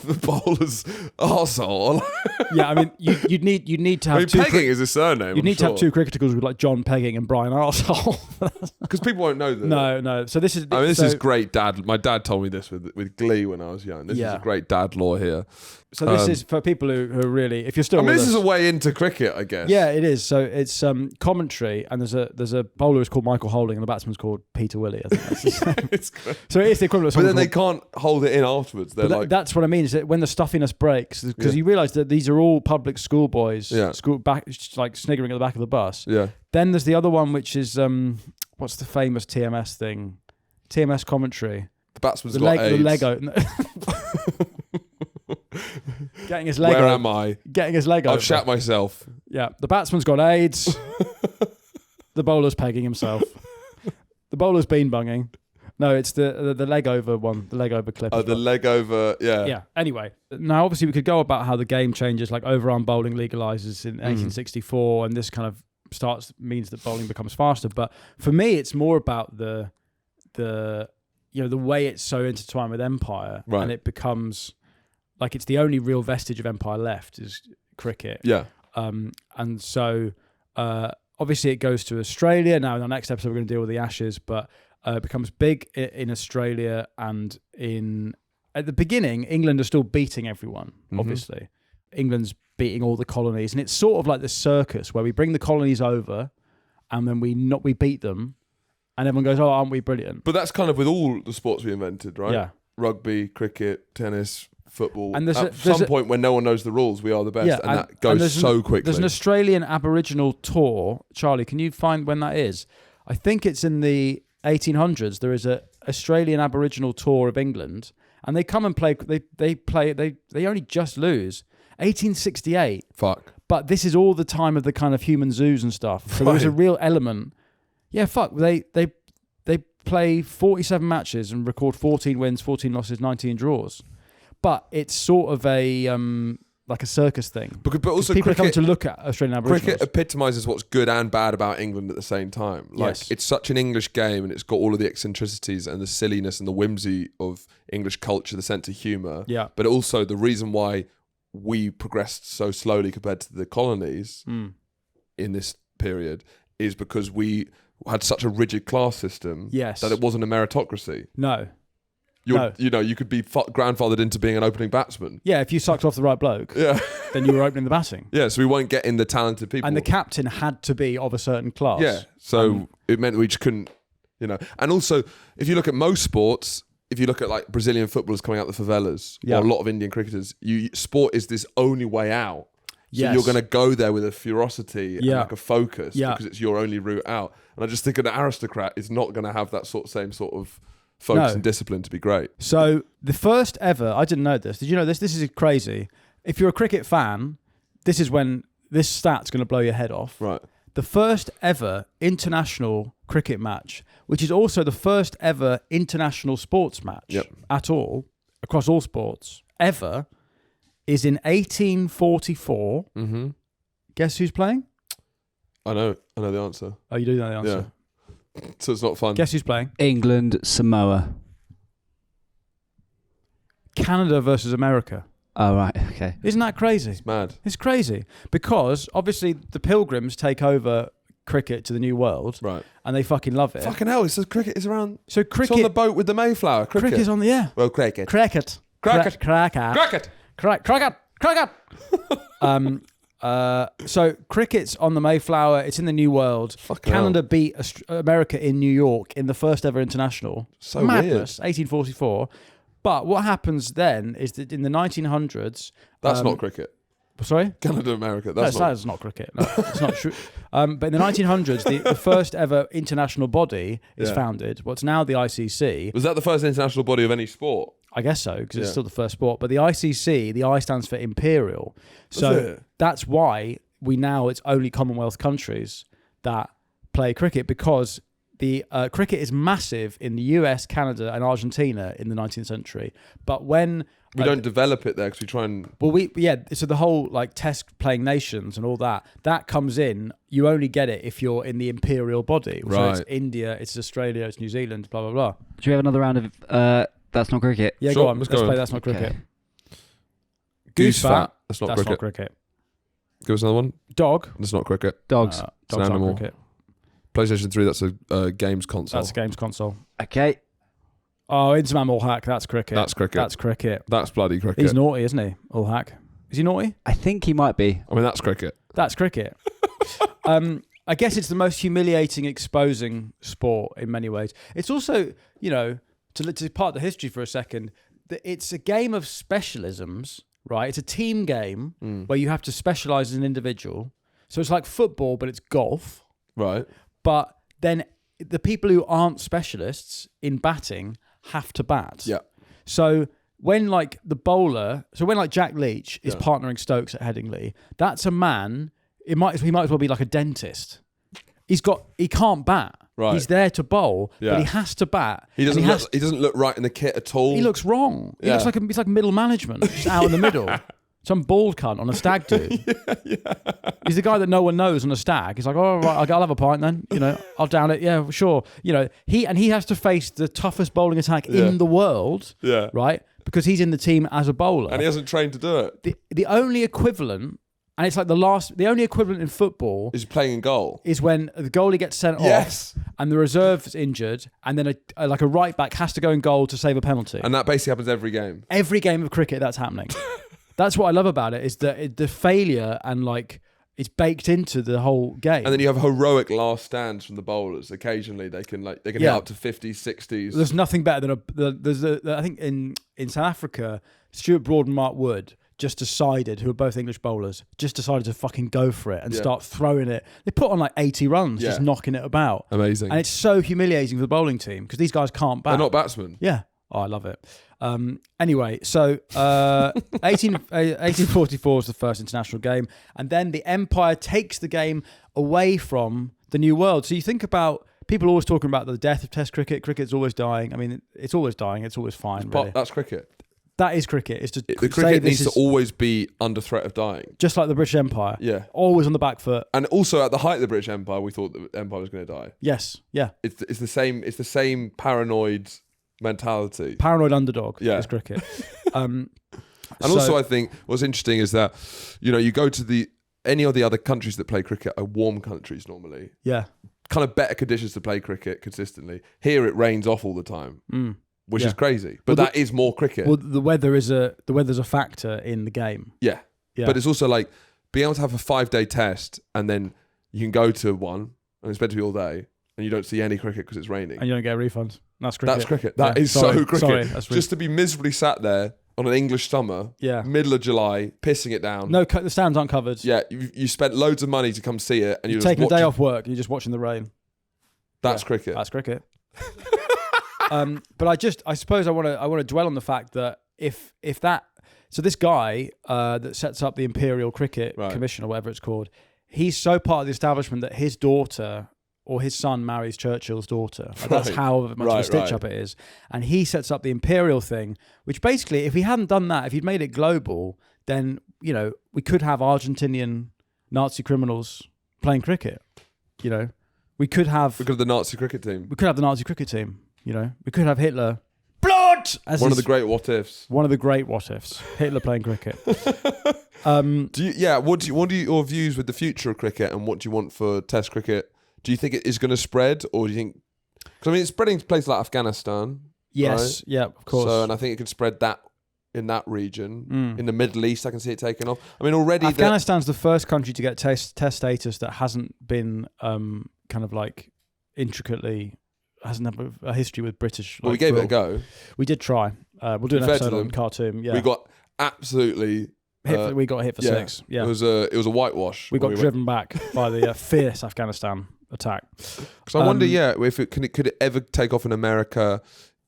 the bowler's arsehole. Yeah, I mean, you'd need to have pegging is a surname. You'd need to have two cricketers with like John Pegging and Brian Arsehole. Because people won't know that. No. So this is... this is great dad... My dad told me this with glee when I was young. This is a great dad lore here. So this is for people who are really... If you're still with this us, is a way into cricket, I guess. Yeah, it is. So it's commentary, and there's a bowler who's called Michael Holding, and the batsman's called Peter Willey. I think that's his name. It's great. So it is the equivalent of But then they can't hold it in afterwards. They're like... That's what I mean, is that when the stuffiness breaks, because you realise that these are all public school boys, school back, like sniggering at the back of the bus. Yeah. Then there's the other one, which is, what's the famous TMS thing? TMS commentary. The batsman's got AIDS. The Lego. Getting his leg Where over. am I? Getting his leg over. I've shat myself. Yeah. The batsman's got AIDS. The bowler's pegging himself. The bowler's bean bunging. No, it's the leg over one. The leg over clip. Oh, the leg over, yeah. Yeah. Anyway, now obviously we could go about how the game changes, like overarm bowling legalizes in 1864, and this kind of means that bowling becomes faster. But for me, it's more about the way it's so intertwined with empire, and it becomes like it's the only real vestige of empire left is cricket. Yeah. And so obviously it goes to Australia. Now in our next episode we're going to deal with the Ashes, but it becomes big in Australia, and at the beginning England are still beating everyone. Obviously, England's beating all the colonies, and it's sort of like the circus where we bring the colonies over, and then we beat them, and everyone goes, "Oh, aren't we brilliant?" But that's kind of with all the sports we invented, right? Yeah. Rugby, cricket, tennis, football. And at some point when no one knows the rules, we are the best, and that goes so quickly. There's an Australian Aboriginal tour. Charlie, can you find when that is? I think it's in the 1800s. There is a Australian Aboriginal tour of England, and they come and play. They only just lose 1868. Fuck. But this is all the time of the kind of human zoos and stuff. So there's a real element. Yeah, fuck. They play 47 matches and record 14 wins, 14 losses, 19 draws. But it's sort of a like a circus thing. But also people come to look at Australian Aboriginals. Cricket epitomises what's good and bad about England at the same time. Like it's such an English game, and it's got all of the eccentricities and the silliness and the whimsy of English culture, the sense of humour. Yeah. But also the reason why we progressed so slowly compared to the colonies in this period is because we had such a rigid class system that it wasn't a meritocracy. No. You could be grandfathered into being an opening batsman. Yeah, if you sucked off the right bloke, then you were opening the batting. Yeah, so we weren't getting the talented people. And the captain had to be of a certain class. Yeah, so it meant we just couldn't, And also, if you look at most sports, if you look at like Brazilian footballers coming out the favelas, or a lot of Indian cricketers, sport is this only way out. So you're going to go there with a ferocity and like a focus because it's your only route out. And I just think an aristocrat is not going to have that same sort of focus and discipline to be great. So the first ever, I didn't know this. Did you know this? This is crazy. If you're a cricket fan, this is when this stat's going to blow your head off. Right. The first ever international cricket match, which is also the first ever international sports match at all, across all sports, ever, is in 1844. Mm-hmm. Guess who's playing? I know the answer. Oh, you do know the answer? Yeah. So it's not fun. Guess who's playing? England, Samoa. Canada versus America. Oh, right, okay. Isn't that crazy? It's mad. It's crazy because obviously the Pilgrims take over cricket to the New World, right? And they fucking love it. Fucking hell! So cricket is around. So cricket it's on the boat with the Mayflower. Cricket is on the Well, cricket. Cricket. So cricket's on the Mayflower. It's in the New World. Canada beat America in New York in the first ever international. So Madness, 1844. But what happens then is that in the 1900s... That's not cricket. Sorry? Canada, America. That's not cricket. No, it's not true. But in the 1900s, the first ever international body is founded. What's now the ICC. Was that the first international body of any sport? I guess so, because it's still the first sport. But the ICC, the I stands for Imperial. So that's why it's only Commonwealth countries that play cricket, because the cricket is massive in the US, Canada, and Argentina in the 19th century. But when we don't develop it there because we try and... Well, so the whole like test playing nations and all that comes in, you only get it if you're in the imperial body. So it's India, it's Australia, it's New Zealand, blah, blah, blah. Do we have another round of That's Not Cricket? Yeah, sure, go on. Let's play That's Not Cricket. Goose fat. That's not cricket. Not cricket. Give us another one. Dog. That's not cricket. Dogs. It's an animal. Cricket. PlayStation 3, that's a games console. That's a games console. Okay. Oh, Instagram all hack. That's cricket. That's cricket. That's cricket. That's bloody cricket. He's naughty, isn't he? All hack. Is he naughty? I think he might be. I mean, that's cricket. That's cricket. I guess it's the most humiliating, exposing sport in many ways. It's also, to part the history for a second, it's a game of specialisms, right? It's a team game where you have to specialize as an individual. So it's like football, but it's golf. Right. But then the people who aren't specialists in batting have to bat. Yeah. So when like Jack Leach is partnering Stokes at Headingley, that's a man. He might as well be like a dentist. He can't bat. Right. He's there to bowl, but he has to bat. He doesn't look right in the kit at all. He looks wrong. He looks like he's like middle management, just out in the middle. Some bald cunt on a stag do. He's the guy that no one knows on a stag. He's like, oh, right, I'll have a pint then. I'll down it. Yeah, sure. He has to face the toughest bowling attack in the world. Yeah. Right? Because he's in the team as a bowler. And he hasn't trained to do it. The only equivalent, and it's like the only equivalent in football is playing in goal. Is when the goalie gets sent off and the reserve's injured, and then a right back has to go in goal to save a penalty. And that basically happens every game. Every game of cricket, that's happening. That's what I love about it, is that the failure and like it's baked into the whole game. And then you have heroic last stands from the bowlers. Occasionally they can hit up to 50s, 60s. There's nothing better than I think in South Africa, Stuart Broad and Mark Wood just decided, who are both English bowlers, just decided to fucking go for it and start throwing it. They put on like 80 runs, just knocking it about. Amazing. And it's so humiliating for the bowling team because these guys can't bat. They're not batsmen. Yeah. Oh, I love it. Anyway, so 1844 is the first international game, and then the Empire takes the game away from the New World. So you think about, people always talking about the death of Test cricket. Cricket's always dying. I mean, it's always dying. It's always fine. Really. That's cricket. That is cricket. It's the cricket needs to always be under threat of dying. Just like the British Empire. Yeah. Always on the back foot. And also at the height of the British Empire, we thought the empire was going to die. Yes. Yeah. It's the same paranoid mentality. Paranoid underdog is cricket. And also I think what's interesting is that, you go to any of the other countries that play cricket are warm countries normally. Yeah. Kind of better conditions to play cricket consistently. Here it rains off all the time. Which is crazy, but that is more cricket. Well, the weather's a factor in the game. Yeah, but it's also like being able to have a 5-day test, and then you can go to one, and it's meant to be all day, and you don't see any cricket because it's raining, and you don't get a refund. That's cricket. That's cricket. That is so cricket. Sorry, that's just to be miserably sat there on an English summer, middle of July, pissing it down. No, the stands aren't covered. Yeah, you spent loads of money to come see it, and you're taking a day off work, and you're just watching the rain. That's cricket. That's cricket. But I suppose I want to dwell on the fact that if this guy that sets up the Imperial Cricket Commission or whatever it's called, he's so part of the establishment that his daughter or his son marries Churchill's daughter. Like that's how much of a stitch up it is. And he sets up the Imperial thing, which basically, if he hadn't done that, if he'd made it global, then we could have Argentinian Nazi criminals playing cricket. We could have the Nazi cricket team. We could have the Nazi cricket team. We could have Hitler. Blood! One of the great what ifs. One of the great what ifs. Hitler playing cricket. What are your views with the future of cricket, and what do you want for Test cricket? Do you think it is going to spread, or do you think? Because it's spreading to places like Afghanistan. Yes, right? yeah, of course. So, and I think it could spread that in that region. In the Middle East, I can see it taking off. I mean, already Afghanistan's the first country to get test status that hasn't been kind of like intricately, hasn't have a history with British. Well, we gave it a go. We did try. We'll do an episode on Khartoum. Yeah, we got absolutely. We got hit for 6. Yeah, it was a whitewash. We got driven back by the fierce Afghanistan attack. Because I wonder, if it could it ever take off in America?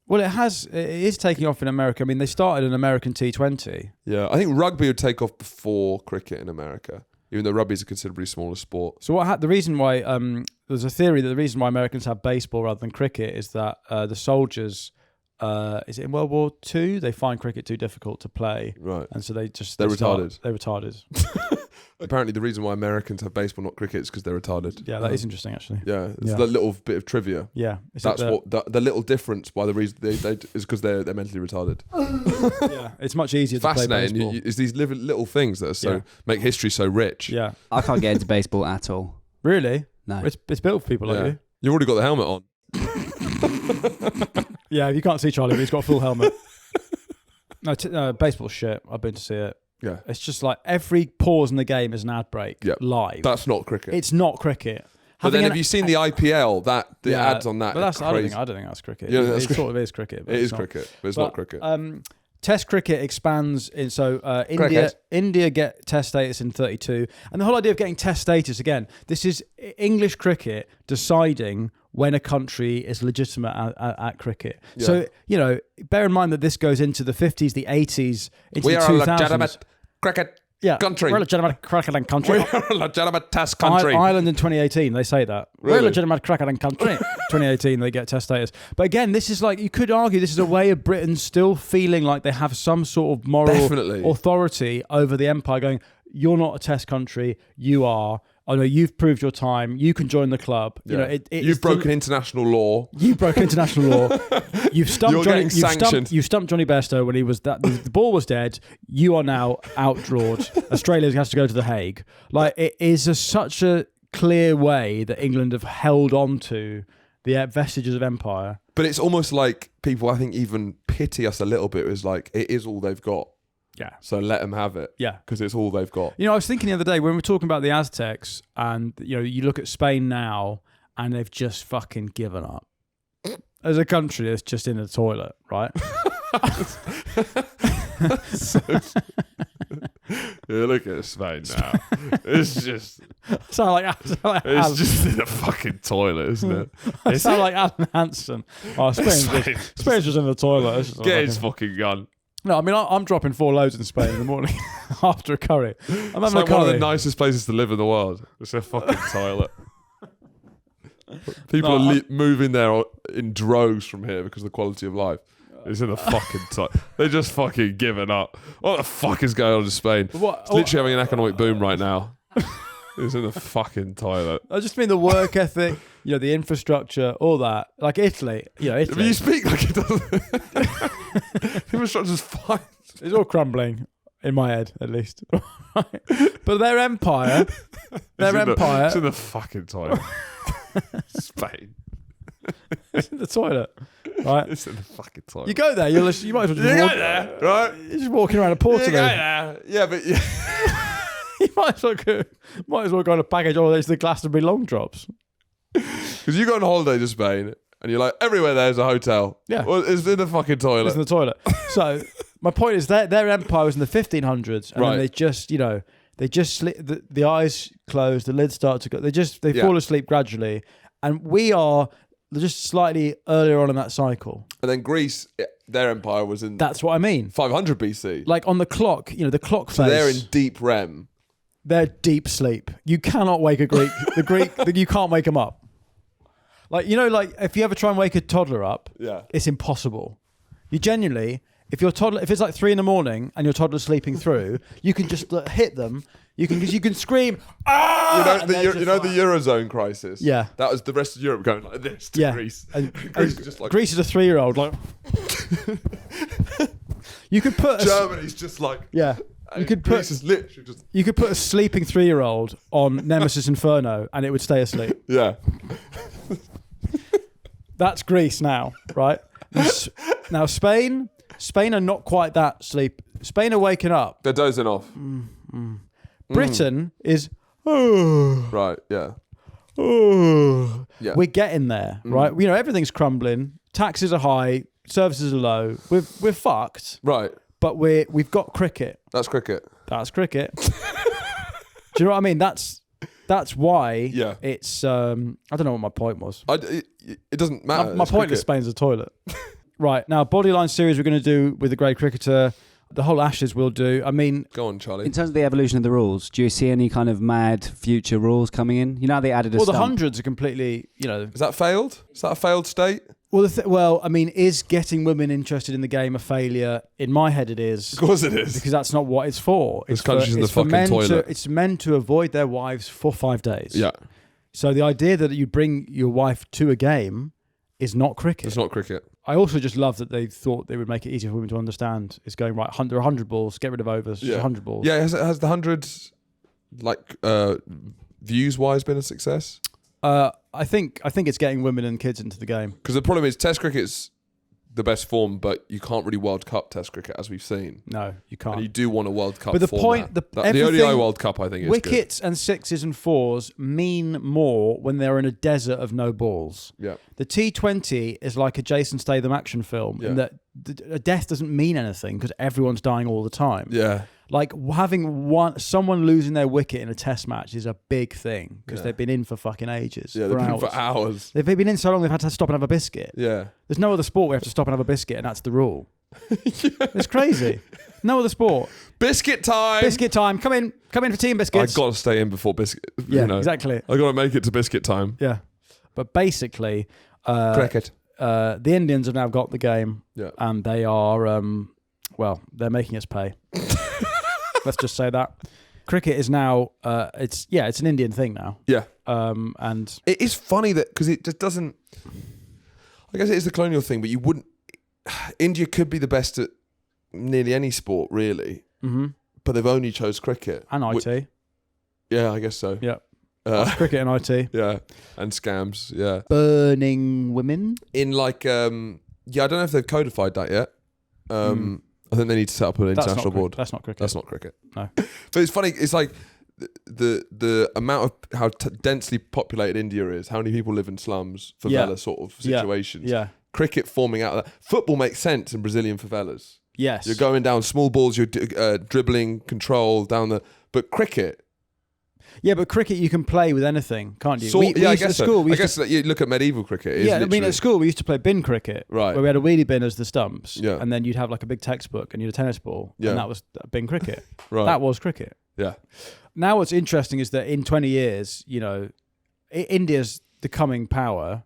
Well, it is taking off in America. I mean, they started an American T20. Yeah, I think rugby would take off before cricket in America, even though rugby is a considerably smaller sport. So the reason why there's a theory that the reason why Americans have baseball rather than cricket is that the soldiers. Is it in World War II? They find cricket too difficult to play, right? And so they're retarded. They're retarded. Apparently, the reason why Americans have baseball, not cricket, is because they're retarded. Yeah, that is interesting, actually. Yeah, it's a little bit of trivia. Yeah, that's what the little difference. Why the reason they is because they're mentally retarded. Yeah, it's much easier to play baseball. It's these little things that are make history so rich. Yeah, I can't get into baseball at all. Really? No. It's built for people like you. You've already got the helmet on. Yeah, you can't see Charlie, but he's got a full helmet. No, baseball's shit. I've been to see it. Yeah. It's just like every pause in the game is an ad break live. That's not cricket. It's not cricket. But then have you seen the IPL? The ads on that? But I don't think that's cricket. Yeah, it sort of is cricket. It is cricket, but it's not cricket. Test cricket expands in India get test status in 32, and the whole idea of getting test status again. This is English cricket deciding when a country is legitimate at cricket. Yeah. So bear in mind that this goes into the 50s, the 80s, into the 2000s. We are a legitimate cricket country. We're a legitimate cricketing country. We're a legitimate test country. Ireland in 2018, they say that. Really? We're a legitimate cricketing country. 2018, they get test status. But again, this is like, you could argue this is a way of Britain still feeling like they have some sort of moral authority over the empire, going, you're not a test country, you are. Oh no, you've proved your time. You can join the club. Yeah. You've broken international law. You've broken international law. You've stumped Johnny. You've stumped Johnny Bairstow when he was the ball was dead. You are now outdrawed. Australia has to go to The Hague. Like, it is such a clear way that England have held on to the vestiges of empire. But it's almost like people, I think, even pity us a little bit. It's like it is all they've got. Yeah. So let them have it. Yeah. Because it's all they've got. I was thinking the other day when we were talking about the Aztecs, and you look at Spain now, and they've just fucking given up. As a country that's just in the toilet, right? Yeah, look at Spain now. It's just it's just in the fucking toilet, isn't it? I sound like Alan Hansen. Oh, Spain's just in the toilet. Get his fucking gun. No, I mean, I'm dropping 4 loads in Spain in the morning after a curry. I'm having a curry. One of the nicest places to live in the world. It's a fucking toilet. People are moving there in droves from here because of the quality of life. It's in the fucking toilet. They're just fucking giving up. What the fuck is going on in Spain? It's literally having an economic boom right now. It's in the fucking toilet. I just mean the work ethic, the infrastructure, all that. Like Italy, Italy. But you speak like it doesn't. The infrastructure's fine. It's all crumbling in my head, at least. But their empire, it's in the fucking toilet. Spain. It's in the toilet, right? It's in the fucking toilet. You go there, you might as well just walk there, right? You're just walking around a Portugal. Yeah, but You might as well go on a package holiday to the Glastonbury long drops. Because you go on holiday to Spain and you're like, everywhere there's a hotel. Yeah. Well, it's in the fucking toilet. It's in the toilet. So my point is their empire was in the 1500s, and then they just, they just sleep, the eyes close, the lids start to go. They fall asleep gradually, and we are just slightly earlier on in that cycle. And then Greece, their empire was in. That's what I mean. 500 BC. Like on the clock, the clock phase. So they're in deep REM. They're deep sleep. You cannot wake a Greek. You can't wake them up. Like, if you ever try and wake a toddler up, it's impossible. You genuinely, if it's like 3 a.m. and your toddler's sleeping through, you can just hit them. You can scream. Ah! The Eurozone crisis. Yeah, that was the rest of Europe going like this to Greece. And Greece is just like Greece is a 3-year-old. Like you could put Germany's just like You could put a sleeping 3-year-old on Nemesis Inferno and it would stay asleep. Yeah. That's Greece now, right? Now Spain Spain are not quite that sleep. Spain are waking up. They're dozing off. Britain is. Right. Yeah. Yeah. We're getting there, right? You know, everything's crumbling. Taxes are high. Services are low. We're fucked. Right. But we've got cricket. That's cricket. That's cricket. Do you know what I mean? That's why. Yeah. It's. I don't know what my point was. It doesn't matter. My point is Spain's a toilet. Right now, Bodyline series we're going to do with the Grey Cricketer. The whole Ashes we'll do. I mean... Go on, Charlie. In terms of the evolution of the rules, do you see any kind of mad future rules coming in? You know how they added a Well, stump? the hundreds are completely, you know... Is that failed? Is that a failed state? Well, I mean, is getting women interested in the game a failure? In my head, it is. Of course it is. Because that's not what it's for. This country's in the fucking toilet. It's meant to avoid their wives for 5 days. Yeah. So the idea that you bring your wife to a game is not cricket. It's not cricket. I also just love that they thought they would make it easier for women to understand. It's going, right, there are 100 balls, get rid of overs, 100 balls. Yeah, has the 100, views-wise been a success? I think it's getting women and kids into the game. Because the problem is Test cricket's the best form, but you can't really World Cup Test cricket, as we've seen. No, you can't. And you do want a World Cup But the format. point, the ODI World Cup, I think, is wickets good. and sixes and fours mean more when they're in a desert of no balls. Yeah. The T20 is like a Jason Statham action film in that a death doesn't mean anything because everyone's dying all the time. Yeah. Like having someone losing their wicket in a test match is a big thing because they've been in for fucking ages. Yeah, they've been in for hours. They've been in so long they've had to stop and have a biscuit. Yeah. There's no other sport where you have to stop and have a biscuit and that's the rule. It's crazy. No other sport. Biscuit time. Biscuit time. Come in for tea and biscuits. I got to stay in before biscuit. Yeah, you know. exactly. I got to make it to biscuit time. Yeah. But basically, cricket. The Indians have now got the game. Yeah. And they are, they're making us pay. Let's just say that. Cricket is now, it's an Indian thing now. Yeah. And it is funny that, because it just doesn't, I guess it is the colonial thing, but you wouldn't, India could be the best at nearly any sport, really. Mm-hmm. But they've only chose cricket. And IT. Yeah, I guess so. Yeah. Cricket and IT. Yeah. And scams, yeah. Burning women? In I don't know if they've codified that yet. I think they need to set up an international board. That's not cricket. That's not cricket. No. But it's funny. It's like the amount of how densely populated India is. How many people live in slums, favela sort of situations. Yeah. Cricket forming out of that. Football makes sense in Brazilian favelas. Yes. You're going down small balls. You're dribbling, control down the. But cricket. Yeah, but cricket you can play with anything, can't you? I guess so. I guess you look at medieval cricket. I mean, at school we used to play bin cricket, right? Where we had a wheelie bin as the stumps, and then you'd have like a big textbook and you had a tennis ball, and that was bin cricket. Right. That was cricket. Yeah. Now what's interesting is that in 20 years, India's the coming power.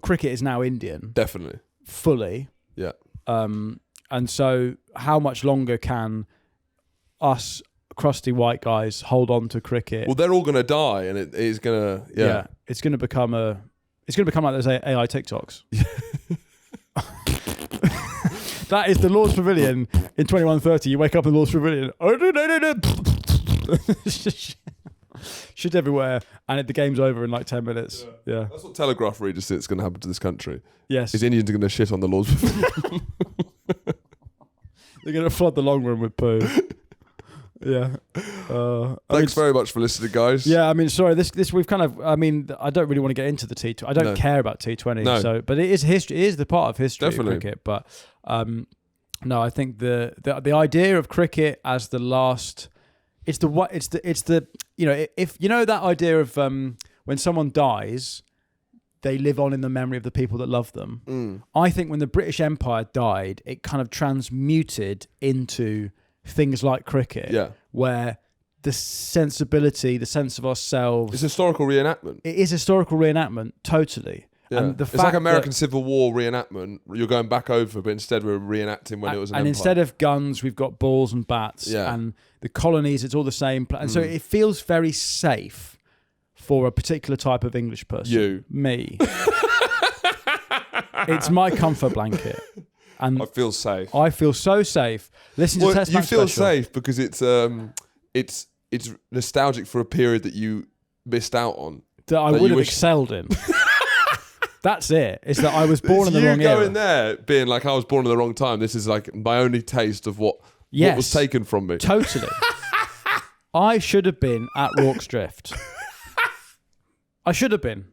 Cricket is now Indian. Definitely. Fully. Yeah. And so how much longer can us crusty white guys hold on to cricket? Well, they're all going to die, and it is going to it's going to become like those AI TikToks. That is the Lord's Pavilion in 2130. You wake up in the Lord's Pavilion, shit everywhere, and the game's over in like 10 minutes. Yeah. That's what Telegraph readers say it's going to happen to this country. Yes. Is Indians are going to shit on the Lord's Pavilion. They're going to flood the long room with poo. Yeah. Thanks very much for listening, guys. Yeah, I mean, sorry, this we've kind of, I mean, I don't really want to get into the T20. I don't care about T20. No. So, but it is history. It is the part of history Definitely. of cricket. But no, I think the idea of cricket as the last, it's the if you know that idea of when someone dies, they live on in the memory of the people that love them. I think when the British Empire died, it kind of transmuted into things like cricket, where the sensibility, the sense of ourselves, it's historical reenactment. It is historical reenactment, totally. Yeah. And it's like American Civil War reenactment. You're going back over, but instead we're reenacting when it was an empire. Instead of guns, we've got balls and bats. Yeah. And the colonies, it's all the same. And so it feels very safe for a particular type of English person. You. Me. It's my comfort blanket. And I feel safe. I feel so safe. Listen to Test you Match feel Special. safe because it's nostalgic for a period that you missed out on. That I would have excelled in. That's it. It's that I was born in the wrong era. You going there being like, I was born in the wrong time. This is like my only taste of what was taken from me. Totally. I should have been at Rorke's Drift. I should have been.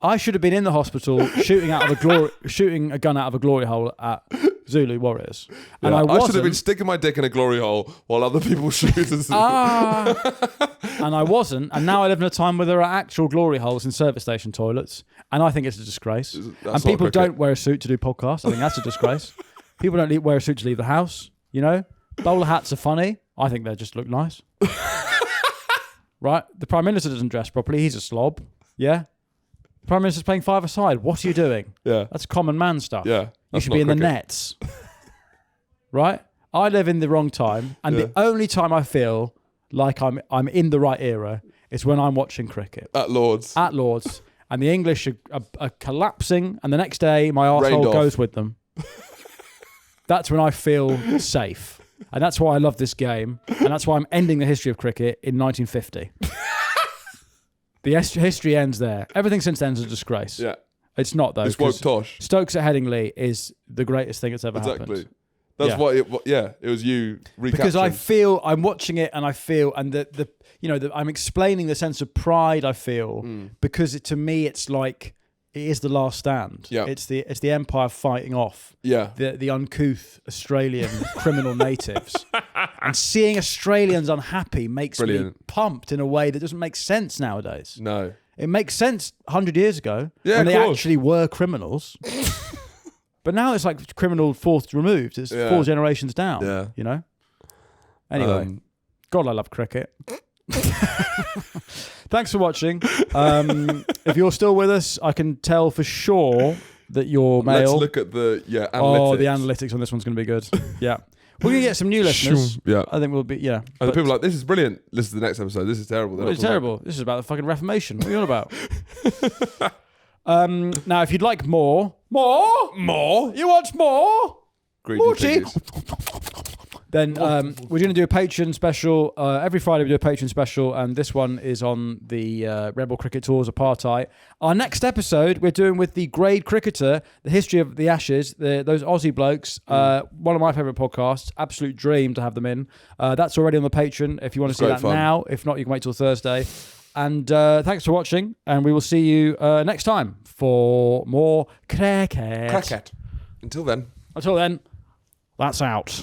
I should have been in the hospital shooting a gun out of a glory hole at Zulu Warriors. And I should have been sticking my dick in a glory hole while other people shoot us. And I wasn't. And now I live in a time where there are actual glory holes in service station toilets. And I think it's a disgrace. And people don't wear a suit to do podcasts. I think that's a disgrace. People don't wear a suit to leave the house. You know, bowler hats are funny. I think they just look nice. Right? The Prime Minister doesn't dress properly. He's a slob. Yeah? The Prime Minister's playing five-a-side. What are you doing? Yeah. That's common man stuff. Yeah. You should be in the nets. Right? I live in the wrong time. And the only time I feel like I'm in the right era is when I'm watching cricket. At Lord's. At Lord's. And the English are collapsing. And the next day, my arsehole goes with them. That's when I feel safe. And that's why I love this game. And that's why I'm ending the history of cricket in 1950. The history ends there. Everything since then is a disgrace. Yeah. It's not, though. It's woke tosh. Stokes at Headingley is the greatest thing that's ever happened. That's why it was you recapturing. Because I feel, I'm watching it and I feel, and I'm explaining the sense of pride I feel because to me it's like, it is the last stand. Yeah. It's the empire fighting off the uncouth Australian criminal natives. And seeing Australians unhappy makes me pumped in a way that doesn't make sense nowadays. No. It makes sense 100 years ago when they actually were criminals. But now it's like criminal fourth removed. It's 4 generations down, you know? Anyway, God, I love cricket. Thanks for watching. If you're still with us, I can tell for sure that you're male. Let's look at the analytics. Oh, the analytics on this one's going to be good. Yeah. We're going to get some new listeners. Yeah. I think we'll be, And the people are like, this is brilliant. Listen to the next episode. This is terrible. It's terrible. This is about the fucking Reformation. What are you on about? Now, if you'd like more, you want more? Greedy Then we're going to do a Patreon special. Every Friday we do a Patreon special, and this one is on the Rebel Cricket Tours Apartheid. Our next episode we're doing with the grade cricketer, the history of the Ashes, those Aussie blokes. One of my favourite podcasts. Absolute dream to have them in. That's already on the Patreon if you want to see that now. If not, you can wait till Thursday. And thanks for watching, and we will see you next time for more cricket. Until then, that's out.